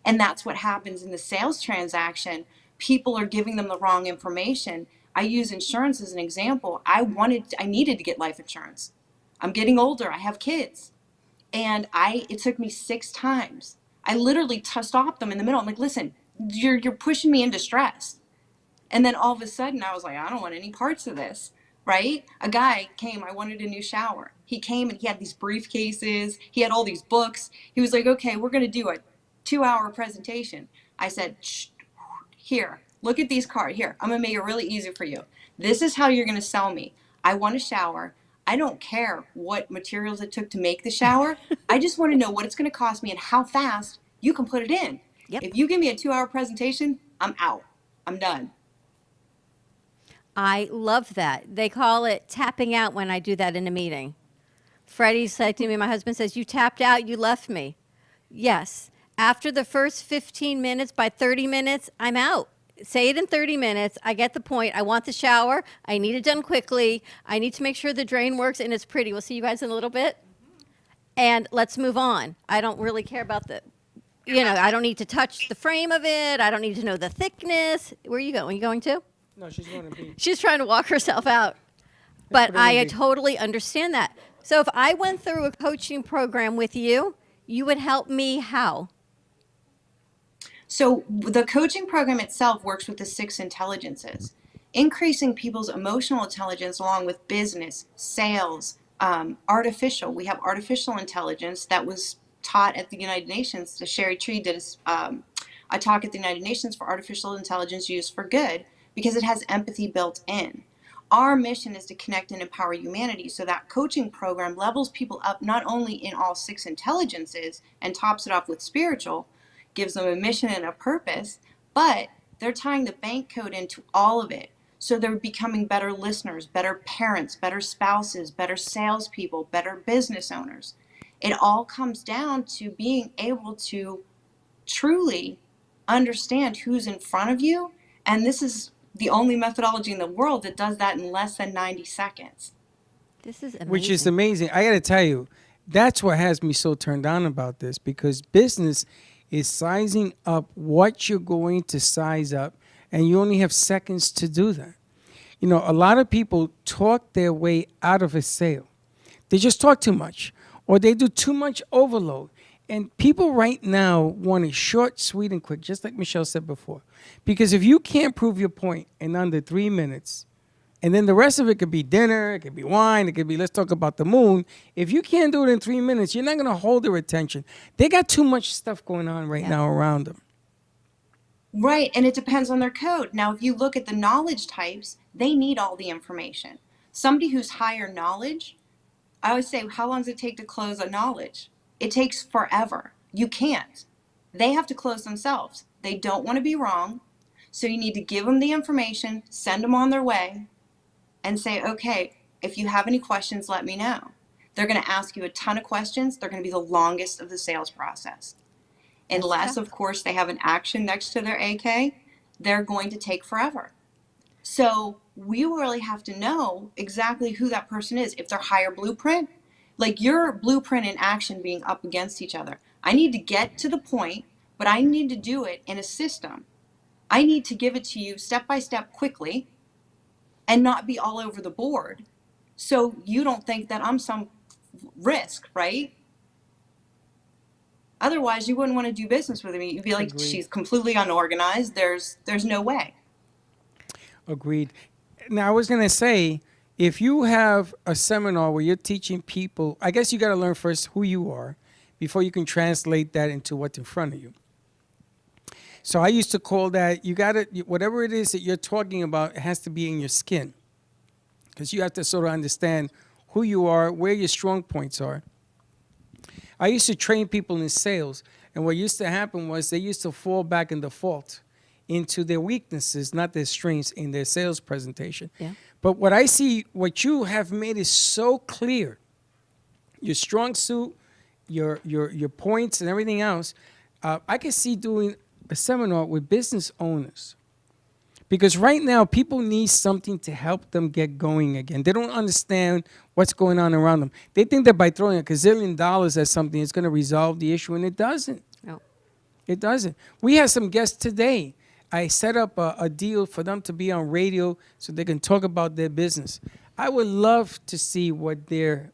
And that's what happens in the sales transaction. People are giving them the wrong information. I use insurance as an example. I needed to get life insurance. I'm getting older. I have kids. And it took me 6 times. I literally stopped them in the middle. I'm like, listen, you're pushing me into stress. And then all of a sudden I was like, I don't want any parts of this, right? A guy came, I wanted a new shower. He came and he had these briefcases. He had all these books. He was like, okay, we're going to do a 2-hour presentation. I said, shh, here, look at these cards. Here, I'm going to make it really easy for you. This is how you're going to sell me. I want a shower. I don't care what materials it took to make the shower. I just want to know what it's going to cost me and how fast you can put it in. Yep. If you give me a 2-hour presentation, I'm out. I'm done. I love that. They call it tapping out when I do that in a meeting. Freddie said to me, my husband says, you tapped out, you left me. Yes. After the first 15 minutes, by 30 minutes, I'm out. Say it in 30 minutes. I get the point. I want the shower. I need it done quickly. I need to make sure the drain works and it's pretty. We'll see you guys in a little bit. And let's move on. I don't really care about I don't need to touch the frame of it. I don't need to know the thickness. Where are you going? Are you going to? No, she's going to be. She's trying to walk herself out. But I totally understand that. So if I went through a coaching program with you, you would help me how? So the coaching program itself works with the 6 intelligences, increasing people's emotional intelligence along with business, sales, artificial. We have artificial intelligence that was taught at the United Nations. So Sherry Tree did a talk at the United Nations for artificial intelligence used for good because it has empathy built in. Our mission is to connect and empower humanity. So that coaching program levels people up not only in all 6 intelligences and tops it off with spiritual, gives them a mission and a purpose, but they're tying the bank code into all of it. So they're becoming better listeners, better parents, better spouses, better salespeople, better business owners. It all comes down to being able to truly understand who's in front of you. And this is the only methodology in the world that does that in less than 90 seconds. This is amazing. Which is amazing. I got to tell you, that's what has me so turned on about this, because business is sizing up what you're going to size up, and you only have seconds to do that. A lot of people talk their way out of a sale. They just talk too much, or they do too much overload. And people right now want it short, sweet, and quick, just like Michelle said before. Because if you can't prove your point in under 3 minutes, and then the rest of it could be dinner, it could be wine, it could be let's talk about the moon. If you can't do it in 3 minutes, you're not going to hold their attention. They got too much stuff going on right now around them. Right, and it depends on their code. Now, if you look at the knowledge types, they need all the information. Somebody who's higher knowledge, I always say, how long does it take to close a knowledge? It takes forever. You can't. They have to close themselves. They don't want to be wrong. So you need to give them the information, send them on their way, and say, okay, if you have any questions, let me know. They're going to ask you a ton of questions. They're going to be the longest of the sales process. Unless, of course, they have an action next to their AK, they're going to take forever. So we really have to know exactly who that person is. If they're higher blueprint, like your blueprint and action being up against each other. I need to get to the point, but I need to do it in a system. I need to give it to you step by step quickly and not be all over the board. So you don't think that I'm some risk, right? Otherwise, you wouldn't want to do business with me. You'd be like, she's completely unorganized. There's no way. Agreed. Now, I was going to say, if you have a seminar where you're teaching people, I guess you got to learn first who you are before you can translate that into what's in front of you. So I used to call that, you got to, whatever it is that you're talking about, it has to be in your skin. Because you have to sort of understand who you are, where your strong points are. I used to train people in sales, and what used to happen was they used to fall back and default into their weaknesses, not their strengths in their sales presentation. Yeah. But what I see, what you have made is so clear. Your strong suit, your points and everything else. I can see doing a seminar with business owners. Because right now, people need something to help them get going again. They don't understand what's going on around them. They think that by throwing $1 gazillion at something, it's going to resolve the issue, and it doesn't. No. It doesn't. We had some guests today. I set up a deal for them to be on radio so they can talk about their business. I would love to see what their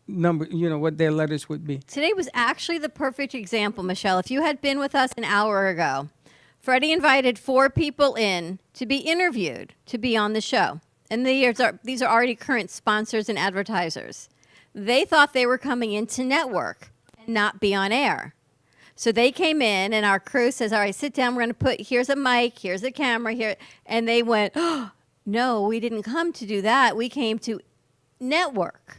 what their letters would be. Today was actually the perfect example, Michelle. If you had been with us an hour ago, Freddie invited 4 people in to be interviewed, to be on the show. And these are already current sponsors and advertisers. They thought they were coming in to network and not be on air. So they came in, and our crew says, all right, sit down. We're going to put, here's a mic, here's a camera here. And they went, oh, no, we didn't come to do that. We came to network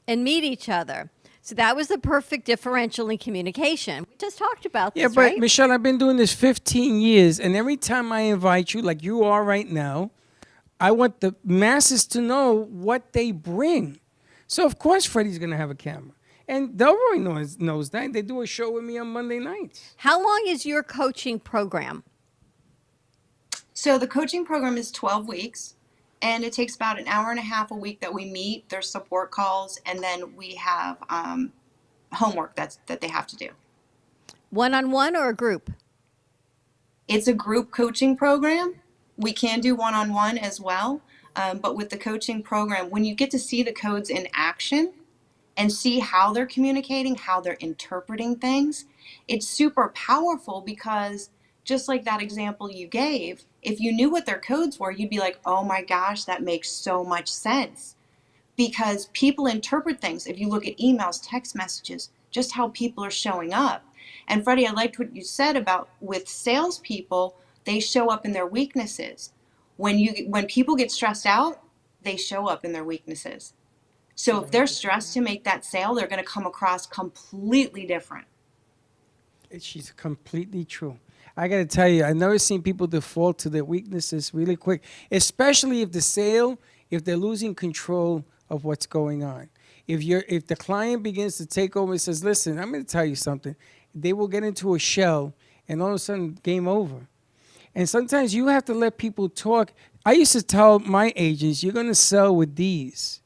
and meet each other. So that was the perfect differential in communication. We just talked about this, Yeah, but right? Michelle, I've been doing this 15 years, and every time I invite you, like you are right now, I want the masses to know what they bring. So, of course, Freddie's going to have a camera. And Delroy knows that. They do a show with me on Monday nights. How long is your coaching program? So the coaching program is 12 weeks, and it takes about an hour and a half a week that we meet. There's support calls, and then we have homework that they have to do. One-on-one or a group? It's a group coaching program. We can do one-on-one as well, but with the coaching program, when you get to see the codes in action and see how they're communicating, how they're interpreting things, it's super powerful because just like that example you gave, if you knew what their codes were, you'd be like, oh my gosh, that makes so much sense. Because people interpret things. If you look at emails, text messages, just how people are showing up. And Freddie, I liked what you said about with salespeople, they show up in their weaknesses. When people get stressed out, they show up in their weaknesses. So if they're stressed to make that sale, they're going to come across completely different. She's completely true. I got to tell you, I've never seen people default to their weaknesses really quick, especially if they're losing control of what's going on. If the client begins to take over and says, listen, I'm going to tell you something, they will get into a shell, and all of a sudden, game over. And sometimes you have to let people talk. I used to tell my agents, you're going to sell with these.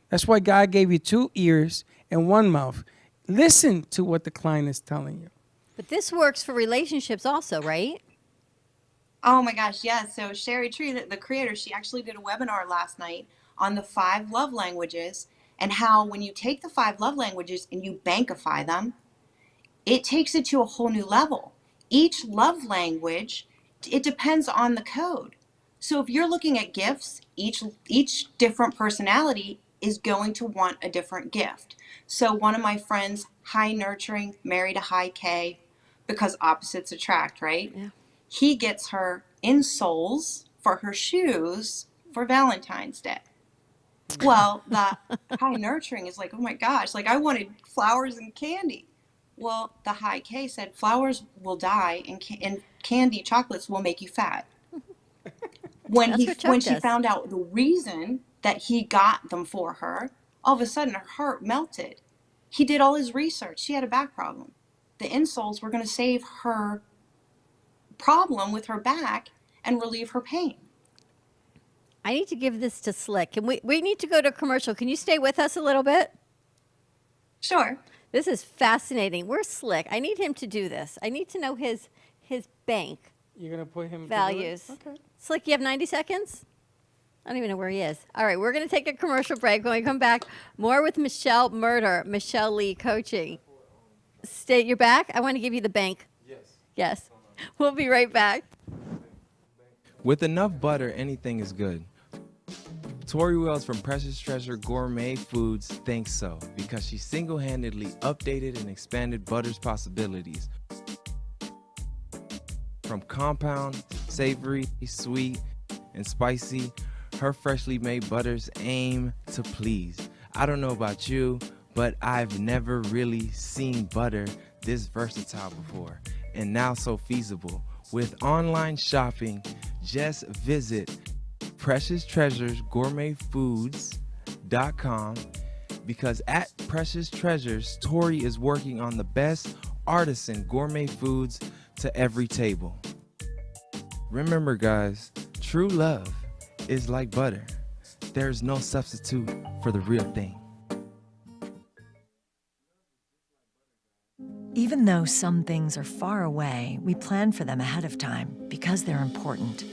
That's why God gave you 2 ears and 1 mouth. Listen to what the client is telling you. But this works for relationships also, right? Oh my gosh, yes. So Sherry Tree, the creator, she actually did a webinar last night on the 5 love languages and how when you take the 5 love languages and you bankify them, it takes it to a whole new level. Each love language, it depends on the code. So if you're looking at gifts, each different personality is going to want a different gift. So one of my friends, high nurturing, married a high K, because opposites attract, right? Yeah. He gets her insoles for her shoes for Valentine's Day. Well, the high nurturing is like, oh my gosh, like I wanted flowers and candy. Well, the high K said flowers will die and candy, chocolates will make you fat. When she found out the reason that he got them for her, all of a sudden her heart melted. He did all his research. She had a back problem. The insoles were going to save her problem with her back and relieve her pain. I need to give this to Slick. And we need to go to commercial. Can you stay with us a little bit? Sure. This is fascinating. Where's Slick? I need him to do this. I need to know his bank You're going to put him values. Okay. Slick, you have 90 seconds? I don't even know where he is. All right, we're going to take a commercial break. When we come back, more with Michelle Lee Coaching. You're back? I want to give you the bank. Yes. We'll be right back. With enough butter, anything is good. Tori Wells from Precious Treasure Gourmet Foods thinks so because she single-handedly updated and expanded butter's possibilities. From compound, savory, sweet, and spicy, her freshly made butters aim to please. I don't know about you, but I've never really seen butter this versatile before, and now so feasible. With online shopping, just visit PreciousTreasuresGourmetFoods.com because at Precious Treasures, Tori is working on the best artisan gourmet foods to every table. Remember, guys, true love is like butter. There's no substitute for the real thing. Even though some things are far away, we plan for them ahead of time because they're important.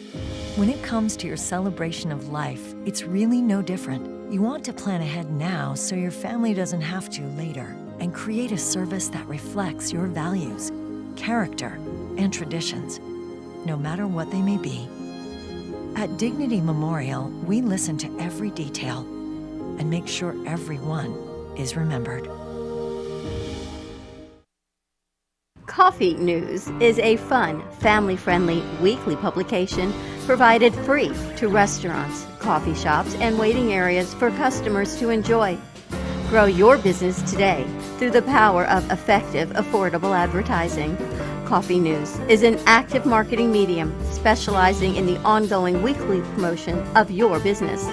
When it comes to your celebration of life, it's really no different. You want to plan ahead now so your family doesn't have to later, and create a service that reflects your values, character, and traditions. no matter what they may be. At Dignity Memorial, we listen to every detail and make sure everyone is remembered. Coffee News is a fun, family-friendly weekly publication provided free to restaurants, coffee shops, and waiting areas for customers to enjoy. Grow your business today through the power of effective, affordable advertising. Coffee News is an active marketing medium specializing in the ongoing weekly promotion of your business.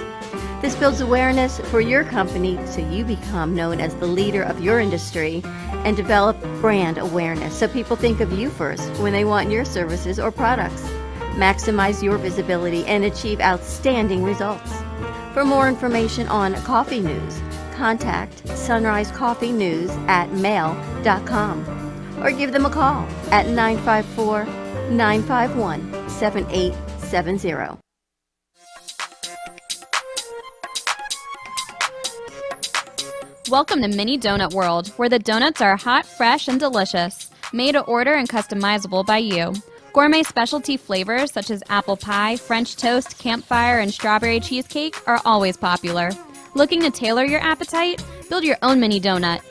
This builds awareness for your company so you become known as the leader of your industry and develop brand awareness so people think of you first when they want your services or products. Maximize your visibility and achieve outstanding results. For more information on Coffee News, contact Sunrise Coffee News at mail.com or give them a call at 954-951-7870. Welcome to Mini Donut World, where the donuts are hot, fresh, and delicious, made to order and customizable by you. Gourmet specialty flavors such as apple pie, French toast, campfire, and strawberry cheesecake are always popular. Looking to tailor your appetite? Build your own mini donut.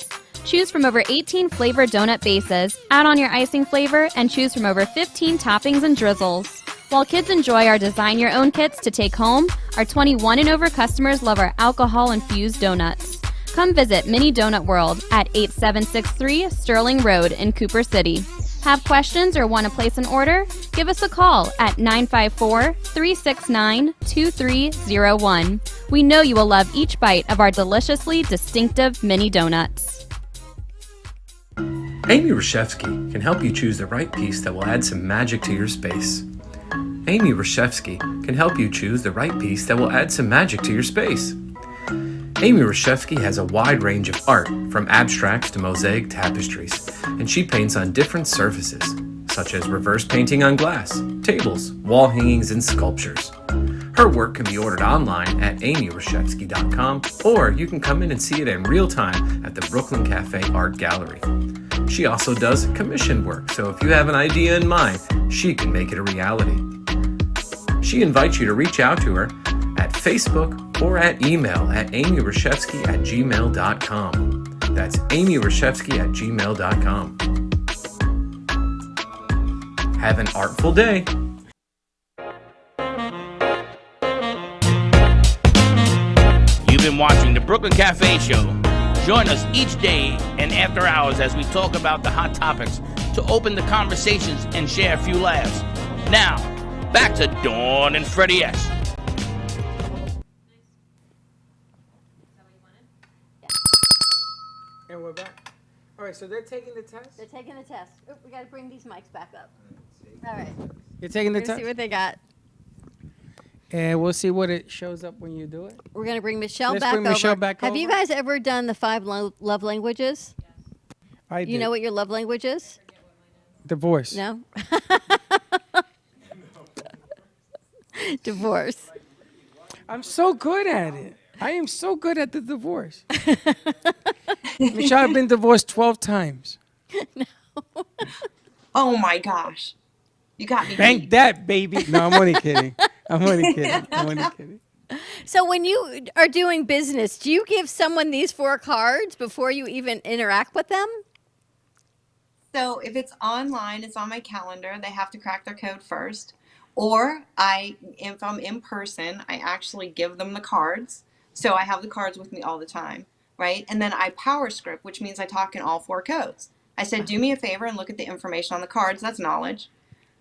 Choose from over 18 flavored donut bases, add on your icing flavor, and choose from over 15 toppings and drizzles. While kids enjoy our design your own kits to take home, our 21 and over customers love our alcohol-infused donuts. Come visit Mini Donut World at 8763 Sterling Road in Cooper City. Have questions or want to place an order? Give us a call at 954-369-2301. We know you will love each bite of our deliciously distinctive mini donuts. Amy Reshevsky can help you choose the right piece that will add some magic to your space. Amy Reshevsky can help you choose the right piece that will add some magic to your space. Amy Reshevsky has a wide range of art, from abstracts to mosaic tapestries, and she paints on different surfaces, such as reverse painting on glass, tables, wall hangings, and sculptures. Her work can be ordered online at amyreshevsky.com, or you can come in and see it in real time at the Brooklyn Café Art Gallery. She also does commission work, so if you have an idea in mind, she can make it a reality. She invites you to reach out to her at Facebook or at email at amyreshevsky@gmail.com. That's amyreshevsky@gmail.com. Have an artful day. You've been watching the Brooklyn Café Show. Join us each day and after hours as we talk about the hot topics to open the conversations and share a few laughs. Now, back to Dawn and Freddie S. And we're back. All right, so they're taking the test? They're taking the test. Oop, we got to bring these mics back up. All right. You're taking the We're gonna test? see what they got. And we'll see what it shows up when you do it. We're going to bring Michelle Let's back bring over. Michelle back Have you over. guys ever done the 5 love languages? I You did. know what your love language is? Divorce. No? Divorce. I'm so good at it. I am so good at the divorce. Michelle, I've been divorced 12 times. Oh my gosh. You got me. Bank that, baby. No, I'm only kidding. I'm only kidding. So when you are doing business, do you give someone these 4 cards before you even interact with them? So if it's online, it's on my calendar. They have to crack their code first. Or if I'm in person, I actually give them the cards. So I have the cards with me all the time, right? And then I power script, which means I talk in all 4 codes. I said, do me a favor and look at the information on the cards. That's knowledge.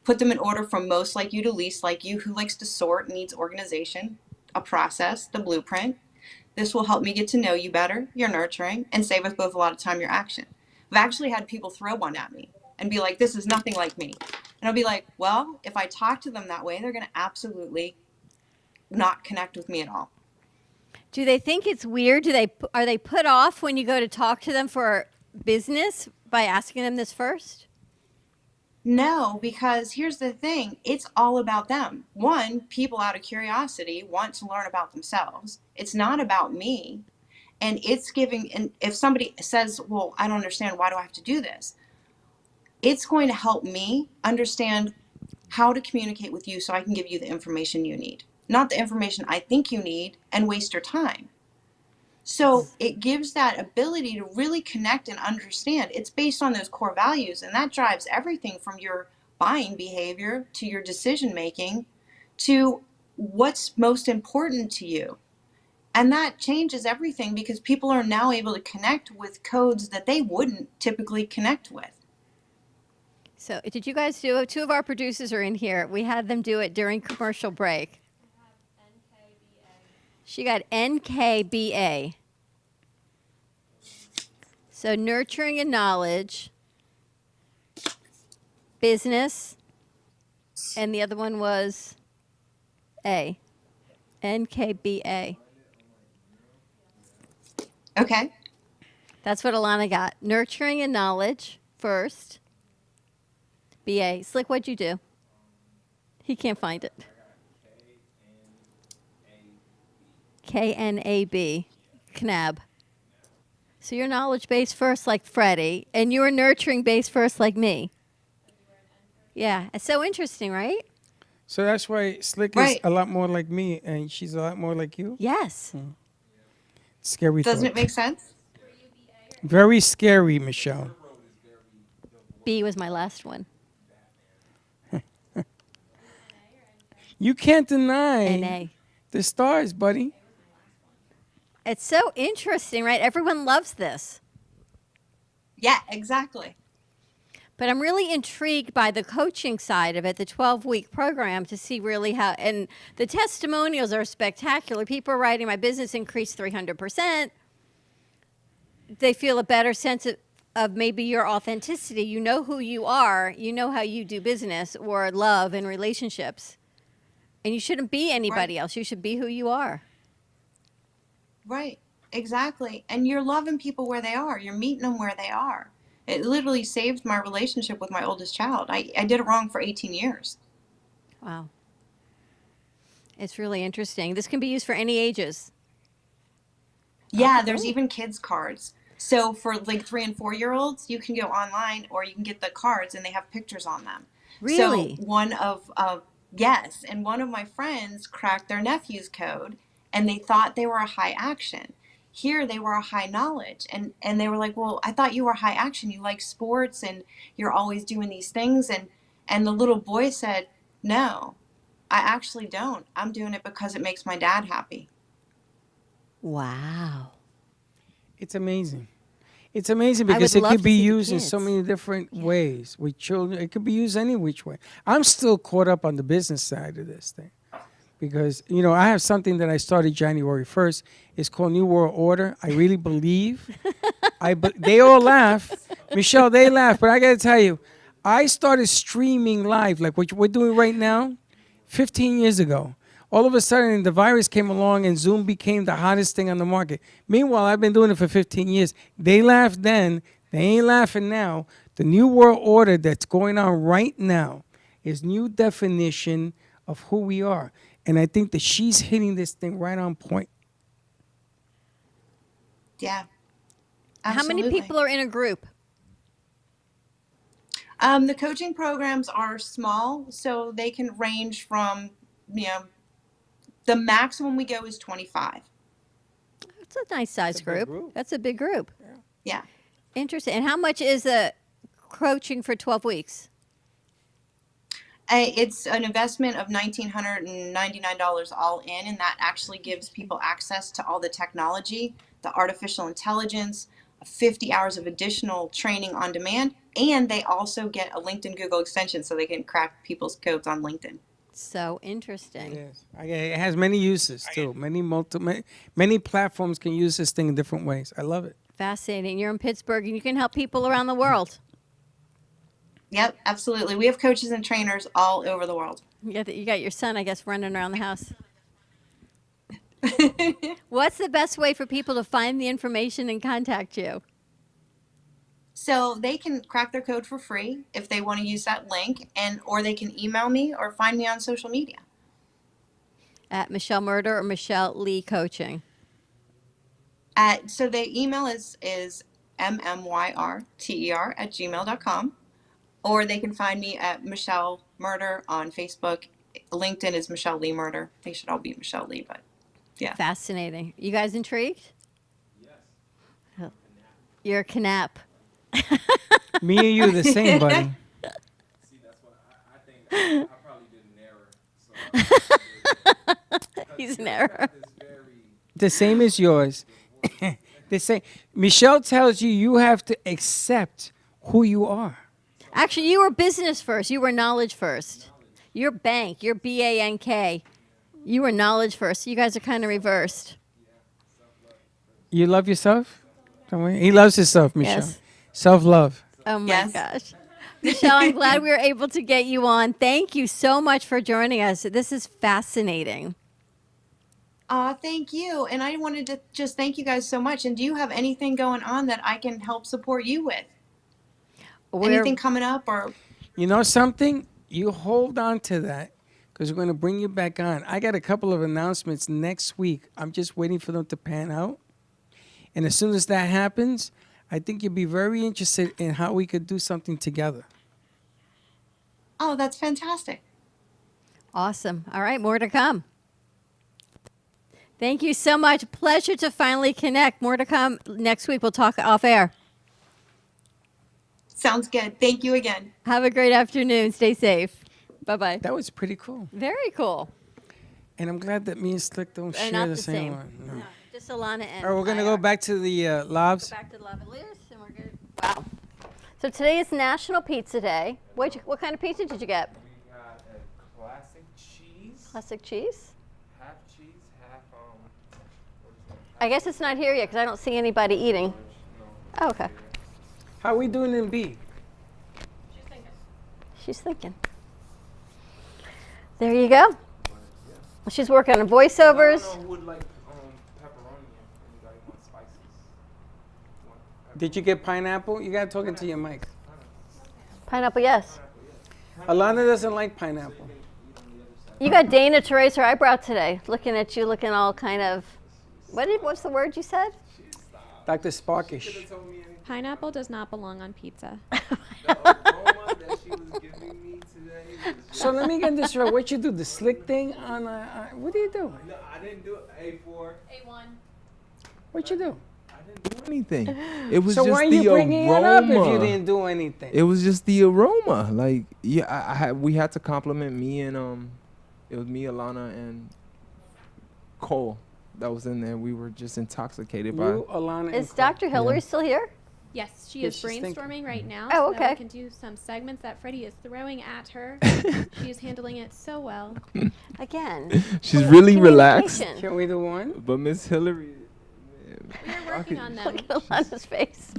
Put them in order from most like you to least like you. Who likes to sort, needs organization, a process, the blueprint. This will help me get to know you better, your nurturing, and save us both a lot of time, your action. I've actually had people throw one at me and be like, this is nothing like me. And I'll be like, well, if I talk to them that way, they're going to absolutely not connect with me at all. Do they think it's weird? Are they put off when you go to talk to them for business by asking them this first? No, because here's the thing. It's all about them. One, people out of curiosity want to learn about themselves. It's not about me. And it's giving, and if somebody says, well, I don't understand, why do I have to do this? It's going to help me understand how to communicate with you so I can give you the information you need, not the information I think you need and waste your time. So it gives that ability to really connect and understand. It's based on those core values, and that drives everything from your buying behavior to your decision making to what's most important to you. And that changes everything because people are now able to connect with codes that they wouldn't typically connect with. So did you guys do it? Two of our producers are in here. We had them do it during commercial break. She got NKBA. So nurturing and knowledge, business, and the other one was A. NKBA. Okay. That's what Alana got. Nurturing and knowledge first. BA. Slick, what'd you do? He can't find it. KNAB. KNAB. So you're knowledge based first like Freddie, and you were nurturing based first like me. Yeah. It's so interesting, right? So that's why Slick Right. is a lot more like me, and she's a lot more like you? Yes. Scary Doesn't thought. it make sense? Very scary, Michelle. B was my last one. You can't deny NA. the stars, buddy. It's so interesting, right? Everyone loves this. Yeah, exactly. But I'm really intrigued by the coaching side of it, the 12-week program, to see really how, and the testimonials are spectacular. People are writing, my business increased 300%. They feel a better sense of maybe your authenticity. You know who you are. You know how you do business or love and relationships. And you shouldn't be anybody else. You should be who you are. Right. Exactly. And you're loving people where they are. You're meeting them where they are. It literally saved my relationship with my oldest child. I did it wrong for 18 years. Wow. It's really interesting. This can be used for any ages. Yeah, there's even kids cards. So for like 3 and 4 year olds, you can go online or you can get the cards and they have pictures on them. Really? So one of yes, and one of my friends cracked their nephew's code and they thought they were a high action. Here they were a high knowledge, and they were like, well, I thought you were high action. You like sports and you're always doing these things. And the little boy said, no, I actually don't. I'm doing it because it makes my dad happy. Wow. It's amazing. It's amazing I because would it love could to be see the used in so kids. many different ways with children. It could be used any which way. I'm still caught up on the business side of this thing because, you know, I have something that I started January 1st. It's called New World Order. I really believe. They all laugh. Michelle, they laugh. But I got to tell you, I started streaming live like what we're doing right now 15 years ago. All of a sudden, the virus came along and Zoom became the hottest thing on the market. Meanwhile, I've been doing it for 15 years. They laughed then. They ain't laughing now. The new world order that's going on right now is new definition of who we are. And I think that she's hitting this thing right on point. Yeah. How many Absolutely. people are in a group? The coaching programs are small, so they can range from, the maximum we go is 25. That's a nice size group. That's a big group. Yeah. Interesting. And how much is the coaching for 12 weeks? It's an investment of $1,999 all in, and that actually gives people access to all the technology, the artificial intelligence, 50 hours of additional training on demand, and they also get a LinkedIn Google extension so they can crack people's codes on LinkedIn. So interesting. Yes. It has many uses too. Many platforms can use this thing in different ways. I love it. Fascinating. You're in Pittsburgh and you can help people around the world. Yep, absolutely. We have coaches and trainers all over the world. You got your son, I guess, running around the house. What's the best way for people to find the information and contact you? So they can crack their code for free if they want to use that link, or they can email me or find me on social media. At Michelle Murder or Michelle Lee Coaching? So the email is mmyrter@gmail.com, or they can find me at Michelle Murder on Facebook. LinkedIn is Michelle Lee Murder. They should all be Michelle Lee, but yeah. Fascinating. You guys intrigued? Yes. You're a canap. Me and you the same, buddy. See, that's what I think. I probably did an error. So He's an error. The same as yours. The same. Michelle tells you you have to accept who you are. Actually, you were business first. You were knowledge first. You're bank. You're BANK. You were knowledge first. You guys are kind of reversed. You love yourself? Don't worry. He loves himself, Michelle. Yes. Self-love. Oh my gosh. Michelle, I'm glad we were able to get you on. Thank you so much for joining us. This is fascinating. Thank you. And I wanted to just thank you guys so much. And do you have anything going on that I can help support you with? Anything coming up or? You know something? You hold on to that because we're going to bring you back on. I got a couple of announcements next week. I'm just waiting for them to pan out. And as soon as that happens, I think you'll be very interested in how we could do something together. Oh, that's fantastic. Awesome. All right, more to come. Thank you so much. Pleasure to finally connect. More to come next week. We'll talk off air. Sounds good. Thank you again. Have a great afternoon. Stay safe. Bye-bye. That was pretty cool. Very cool. And I'm glad that me and Slick don't They're share not the the same same. one. No. Just Alana and All right, we're going to go back to the lobs. Back to Lavaliers, and we're good. Wow. So today is National Pizza Day. What kind of pizza did you get? We got a classic cheese. Classic cheese? Half cheese, half I guess it's not here yet because I don't see anybody eating. Oh, okay. How are we doing in B? She's thinking. There you go. She's working on voiceovers. I don't know who would like pepperoni if anybody wants spices. Did you get pineapple? You got to talk into your mic. Pineapple, yes. Alana doesn't like pineapple. You got Dana to raise her eyebrow today. Looking at you, looking all kind of. What's the word you said? Dr. Sparkish. Pineapple does not belong on pizza. So let me get this right. What you do? The slick thing on? What do you do? No, I didn't do it. A4. A1. What you do? Do anything. It was So just why are the you bringing aroma. it up if you didn't do anything? It was just the aroma. Like, yeah, we had to compliment me and it was me, Alana, and Cole that was in there. We were just intoxicated by. You, Alana, Is Dr. Hillary still here? Yes, she Yeah, is she's thinking. brainstorming right now. Oh, so that okay. we can do some segments that Freddie is throwing at her. She is handling it so well. Again. She's really relaxed. Can we do one? But Miss Hillary. We're working on them. Look at Alana's face.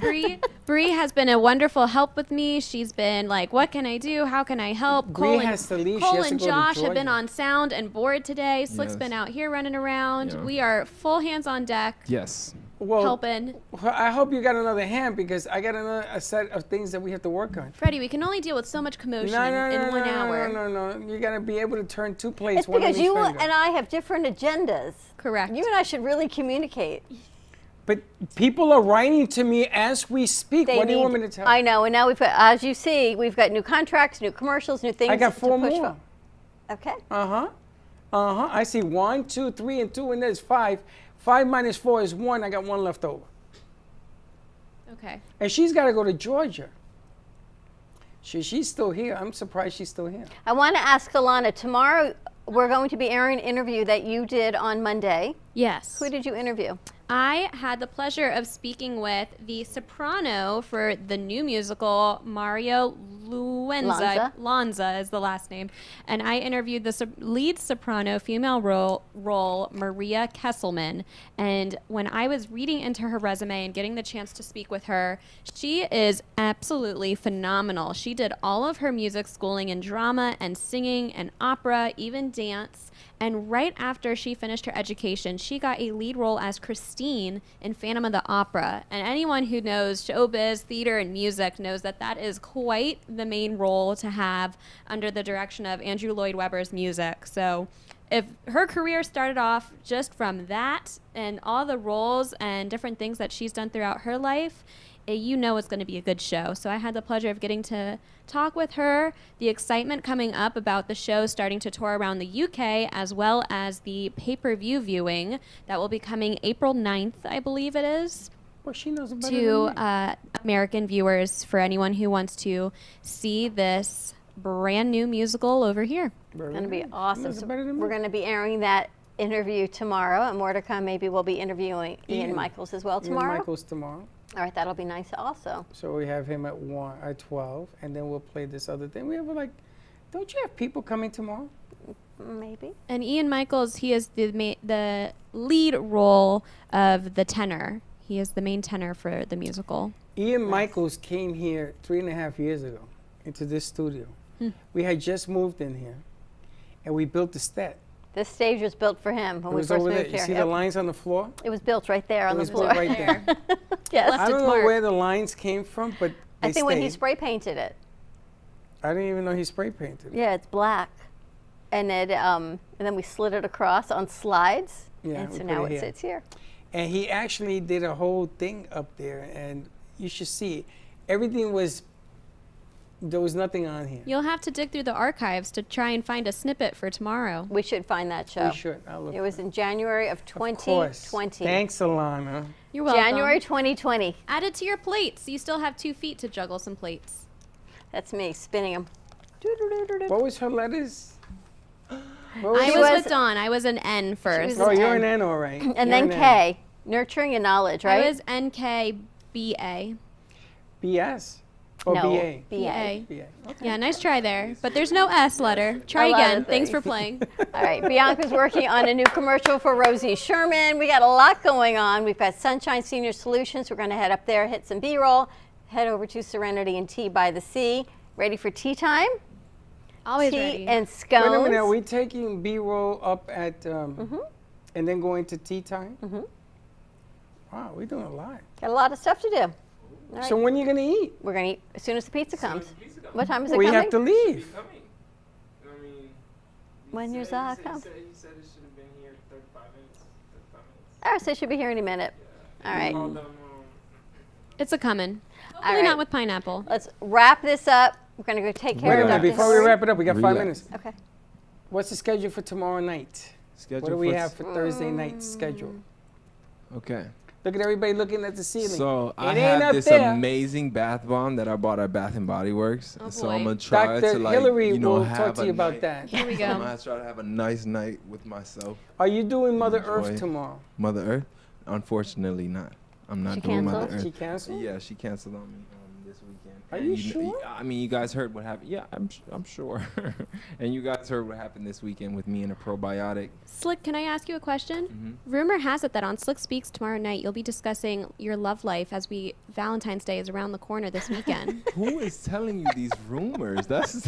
Bree has been a wonderful help with me. She's been like, what can I do? How can I help? Bree has to leave. She Cole has to and go to Josh have been Georgia. on sound and board today. Slick's Yes. been out here running around. Yeah. We are full hands on deck. Yes. Well, helping. I hope you got another hand because I got a set of things that we have to work on. Freddie, we can only deal with so much commotion in 1 hour. No. You got to be able to turn two plates. It's one on because each you finger. and I have different agendas. Correct. You and I should really communicate. But people are writing to me as we speak. They What do you need- want me to tell? I know, and now we've got, as you see, we've got new contracts, new commercials, new things. I got to 4 push more. for. Okay. I see 1, 2, 3, and 2, and there's 5. 5 minus 4 is 1. I got 1 left over. Okay. And she's got to go to Georgia. She's still here. I'm surprised she's still here. I want to ask Alana, tomorrow we're going to be airing an interview that you did on Monday. Yes. Who did you interview? I had the pleasure of speaking with the soprano for the new musical, Mario Lanza is the last name. And I interviewed the lead soprano female role, Maria Kesselman. And when I was reading into her resume and getting the chance to speak with her, she is absolutely phenomenal. She did all of her music schooling in drama and singing and opera, even dance. And right after she finished her education, she got a lead role as Christine in Phantom of the Opera. And anyone who knows showbiz, theater, and music knows that that is quite the main role to have under the direction of Andrew Lloyd Webber's music. So if her career started off just from that and all the roles and different things that she's done throughout her life, you know it's going to be a good show. So I had the pleasure of getting to talk with her, the excitement coming up about the show starting to tour around the UK, as well as the pay-per-view viewing that will be coming April 9th, I believe it is. Well, she knows about To American viewers, for anyone who wants to see this brand new musical over here. It's going to be awesome. So we're going to be airing that interview tomorrow, and more to come. Maybe we'll be interviewing Ian Michaels as well tomorrow. Ian Michaels tomorrow. All right, that'll be nice also. So we have him at 12, and then we'll play this other thing. We have don't you have people coming tomorrow? Maybe. And Ian Michaels, he is the lead role of the tenor. He is the main tenor for the musical. Ian Michaels came here 3.5 years ago into this studio. We had just moved in here, and we built the set. This stage was built for him when we first moved here. You see the lines on the floor? It was built right there on the floor. It was built right there. Yes. I don't know where the lines came from, but I think when he spray painted it. I didn't even know he spray painted it. Yeah, it's black. And then we slid it across on slides. Yeah, and so now it sits here. And he actually did a whole thing up there, and you should see it. Everything was, there was nothing on here. You'll have to dig through the archives to try and find a snippet for tomorrow. We should find that show. We should. It was in January of 2020. Thanks, Alana. You're welcome. January 2020. Add it to your plates. You still have 2 feet to juggle some plates. That's me spinning them. What was her letters? I was with Dawn. I was an N first. Oh, you're an N, all right. And then K. Nurturing your knowledge, right? I was NKBA. BS? Or no, BA? BA. Okay. Yeah, nice try there. But there's no S letter. Try again. Thanks for playing. All right, Bianca's working on a new commercial for Rosie Sherman. We got a lot going on. We've got Sunshine Senior Solutions. We're going to head up there, hit some B-roll, head over to Serenity and Tea by the Sea. Ready for tea time? Always tea ready. and scones. Wait a minute, are we taking B-roll up at, and then going to tea time? Wow, we're doing a lot. Got a lot of stuff to do. All right. So when are you going to eat? We're going to eat as soon as the pizza comes. What time is it we coming? have to leave. When your Zaha comes. He said it should have been here 35 minutes. All right, so it should be here any minute. All right. It's a coming. Hopefully not with pineapple. Let's wrap this up. We're going to go take care Wait a of minute, Dr. before we wrap it up, we got 5 minutes. Okay. What's the schedule for tomorrow night? What do we have for Thursday night schedule? Okay. Look at everybody looking at the ceiling. So I It ain't have up this there. amazing bath bomb that I bought at Bath and Body Works. Oh, So I'm gonna try Dr. to like, Hilary you know, will have talk to a you about night- that. Here we go. I'm gonna try to have a nice night with myself. Are you doing Mother Enjoy Earth tomorrow? Mother Earth? Unfortunately, not. I'm not She doing Mother canceled? Earth. She canceled? Yeah, she canceled on me this weekend. Are And you kn- sure? I mean, you guys heard what happened. Yeah, I'm sure. And you guys heard what happened this weekend with me and a probiotic. Slick, can I ask you a question? Mm-hmm. Rumor has it that on Slick Speaks tomorrow night, you'll be discussing your love life as Valentine's Day is around the corner this weekend. Who is telling you these rumors? That's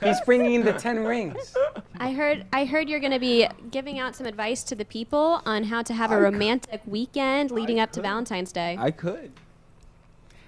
He's bringing in the 10 rings. I heard you're going to be giving out some advice to the people on how to have a romantic weekend leading up to Valentine's Day. I could.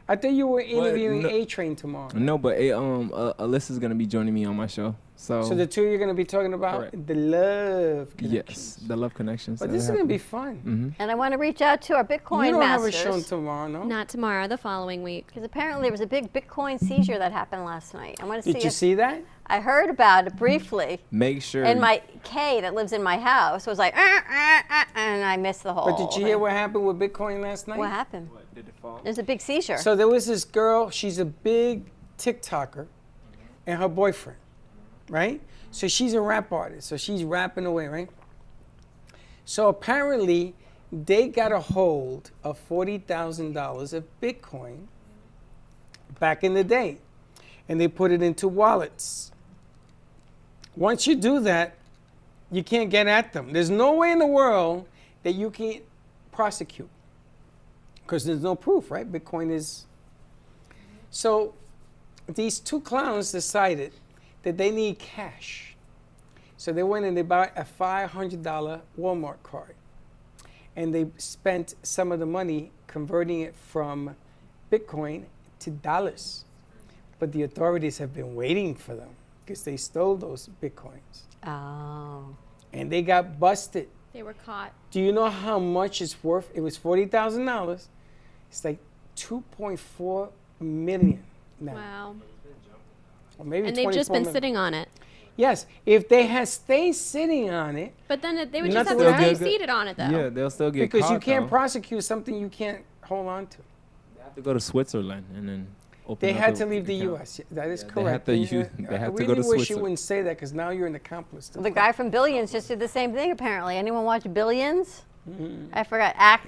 I thought you were interviewing no- A-Train tomorrow. No, but Alyssa's gonna be joining me on my show. So So the two you're going to be talking about the love connection. yes, the love connections. But that this is happen. going to be fun. And I want to reach out to our Bitcoin You don't masters. have a show tomorrow, no? Not tomorrow, the following week. Because apparently there was a big Bitcoin seizure that happened last night. I want to see. Did you see that? I heard about it briefly. Make sure. And my Kay that lives in my house was like, and I missed the whole. But did you hear thing. what happened with Bitcoin last night? What happened? Did it fall? There's a big seizure. So there was this girl, she's a big TikToker, and her boyfriend, right? So she's a rap artist, so she's rapping away, right? So apparently they got a hold of $40,000 of Bitcoin back in the day, and they put it into wallets. Once you do that, you can't get at them. There's no way in the world that you can prosecute because there's no proof, right? Bitcoin is. So these two clowns decided that they need cash. So they went and they bought a $500 Walmart card. And they spent some of the money converting it from Bitcoin to dollars. But the authorities have been waiting for them because they stole those Bitcoins. Oh. And they got busted. They were caught. Do you know how much it's worth? It was $40,000. It's like 2.4 million now. Wow. Or maybe And they've just 24 been million. sitting on it. Yes, if they had stayed sitting on it. But then they would just nothing have would to stay happen. seated on it, though. Yeah, they'll still get Because caught, you can't though. prosecute something you can't hold on to. They have to go to Switzerland and then open They up had a to leave the account. U.S. That is Yeah, correct. They And, have I to go really to wish you Switzerland. wouldn't say that because now you're an accomplice. To The guy from Billions just did the same thing, apparently. Anyone watch Billions? Mhm. I forgot. I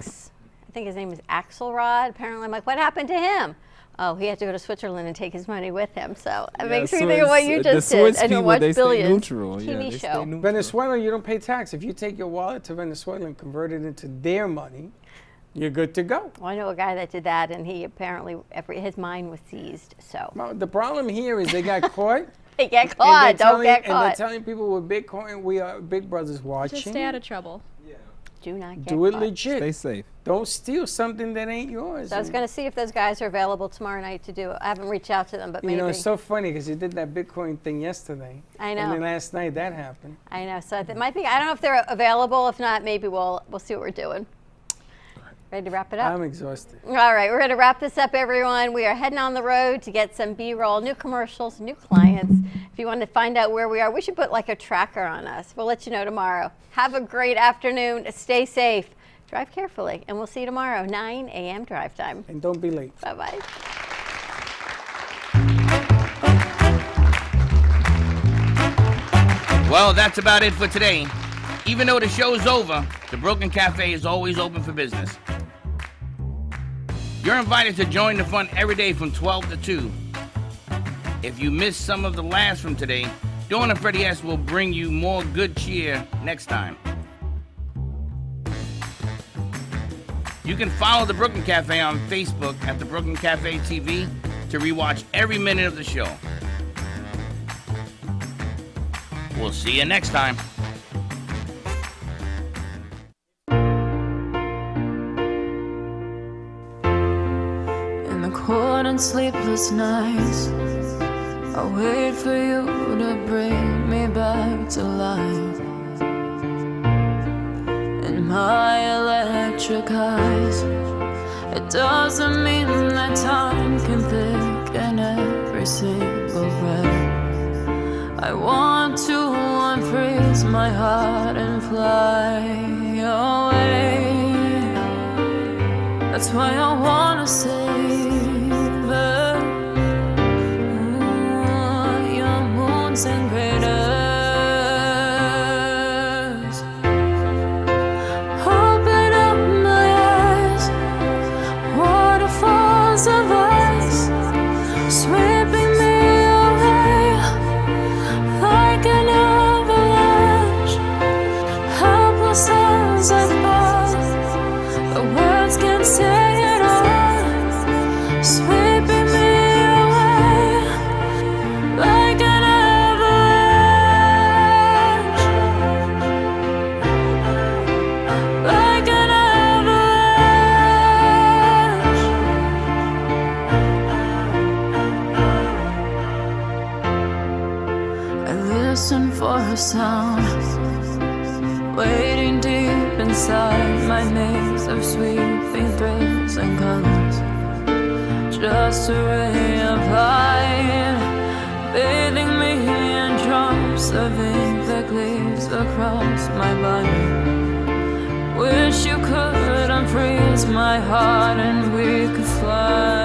think his name is Axelrod. Apparently, I'm like, what happened to him? Oh, he had to go to Switzerland and take his money with him. So it makes me think of what you just did. I don't watch Billions. TV show. Venezuela, you don't pay tax. If you take your wallet to Venezuela and convert it into their money, you're good to go. Well, I know a guy that did that, and he apparently his mind was seized. So Well, the problem here is they got caught. they get and caught. they're Don't get And they're caught. telling people with Bitcoin, we are Big Brothers watching. Just stay out of trouble. Do not get Do it caught. legit. Stay safe. Don't steal something that ain't yours. So I was going to see if those guys are available tomorrow night to do it. I haven't reached out to them, but You maybe. know, it's so funny because you did that Bitcoin thing yesterday. I know. And then last night that happened. I know. So it might be. I don't know if they're available. If not, maybe we'll see what we're doing. Ready to wrap it up? I'm exhausted. All right, we're going to wrap this up, everyone. We are heading on the road to get some B-roll, new commercials, new clients. If you want to find out where we are, we should put like a tracker on us. We'll let you know tomorrow. Have a great afternoon. Stay safe. Drive carefully, and we'll see you tomorrow, 9 a.m. drive time. And don't be late. Bye-bye. Well, that's about it for today. Even though the show's over, the Brooklyn Café is always open for business. You're invited to join the fun every day from 12 to 2. If you missed some of the laughs from today, Dawn and Freddie S. will bring you more good cheer next time. You can follow the Brooklyn Café on Facebook at the Brooklyn Café TV to rewatch every minute of the show. We'll see you next time. In the cold and sleepless nights, I wait for you to bring me back to life. In my electric eyes, it doesn't mean that time can thicken every single breath. I want to unfreeze my heart and fly away. That's why I wanna save it. Ooh, your moons and craters. Open up my eyes, waterfalls of ice, sweeping me away like an avalanche. Helpless as I fall, the words can't say it all, sweeping me away like an avalanche, like an avalanche. I listen for a sound, waiting deep inside my maze of sweeping thrills and colors. Just a ray of light, bathing me in drops of ink that gleams across my body. Wish you could unfreeze my heart and we could fly.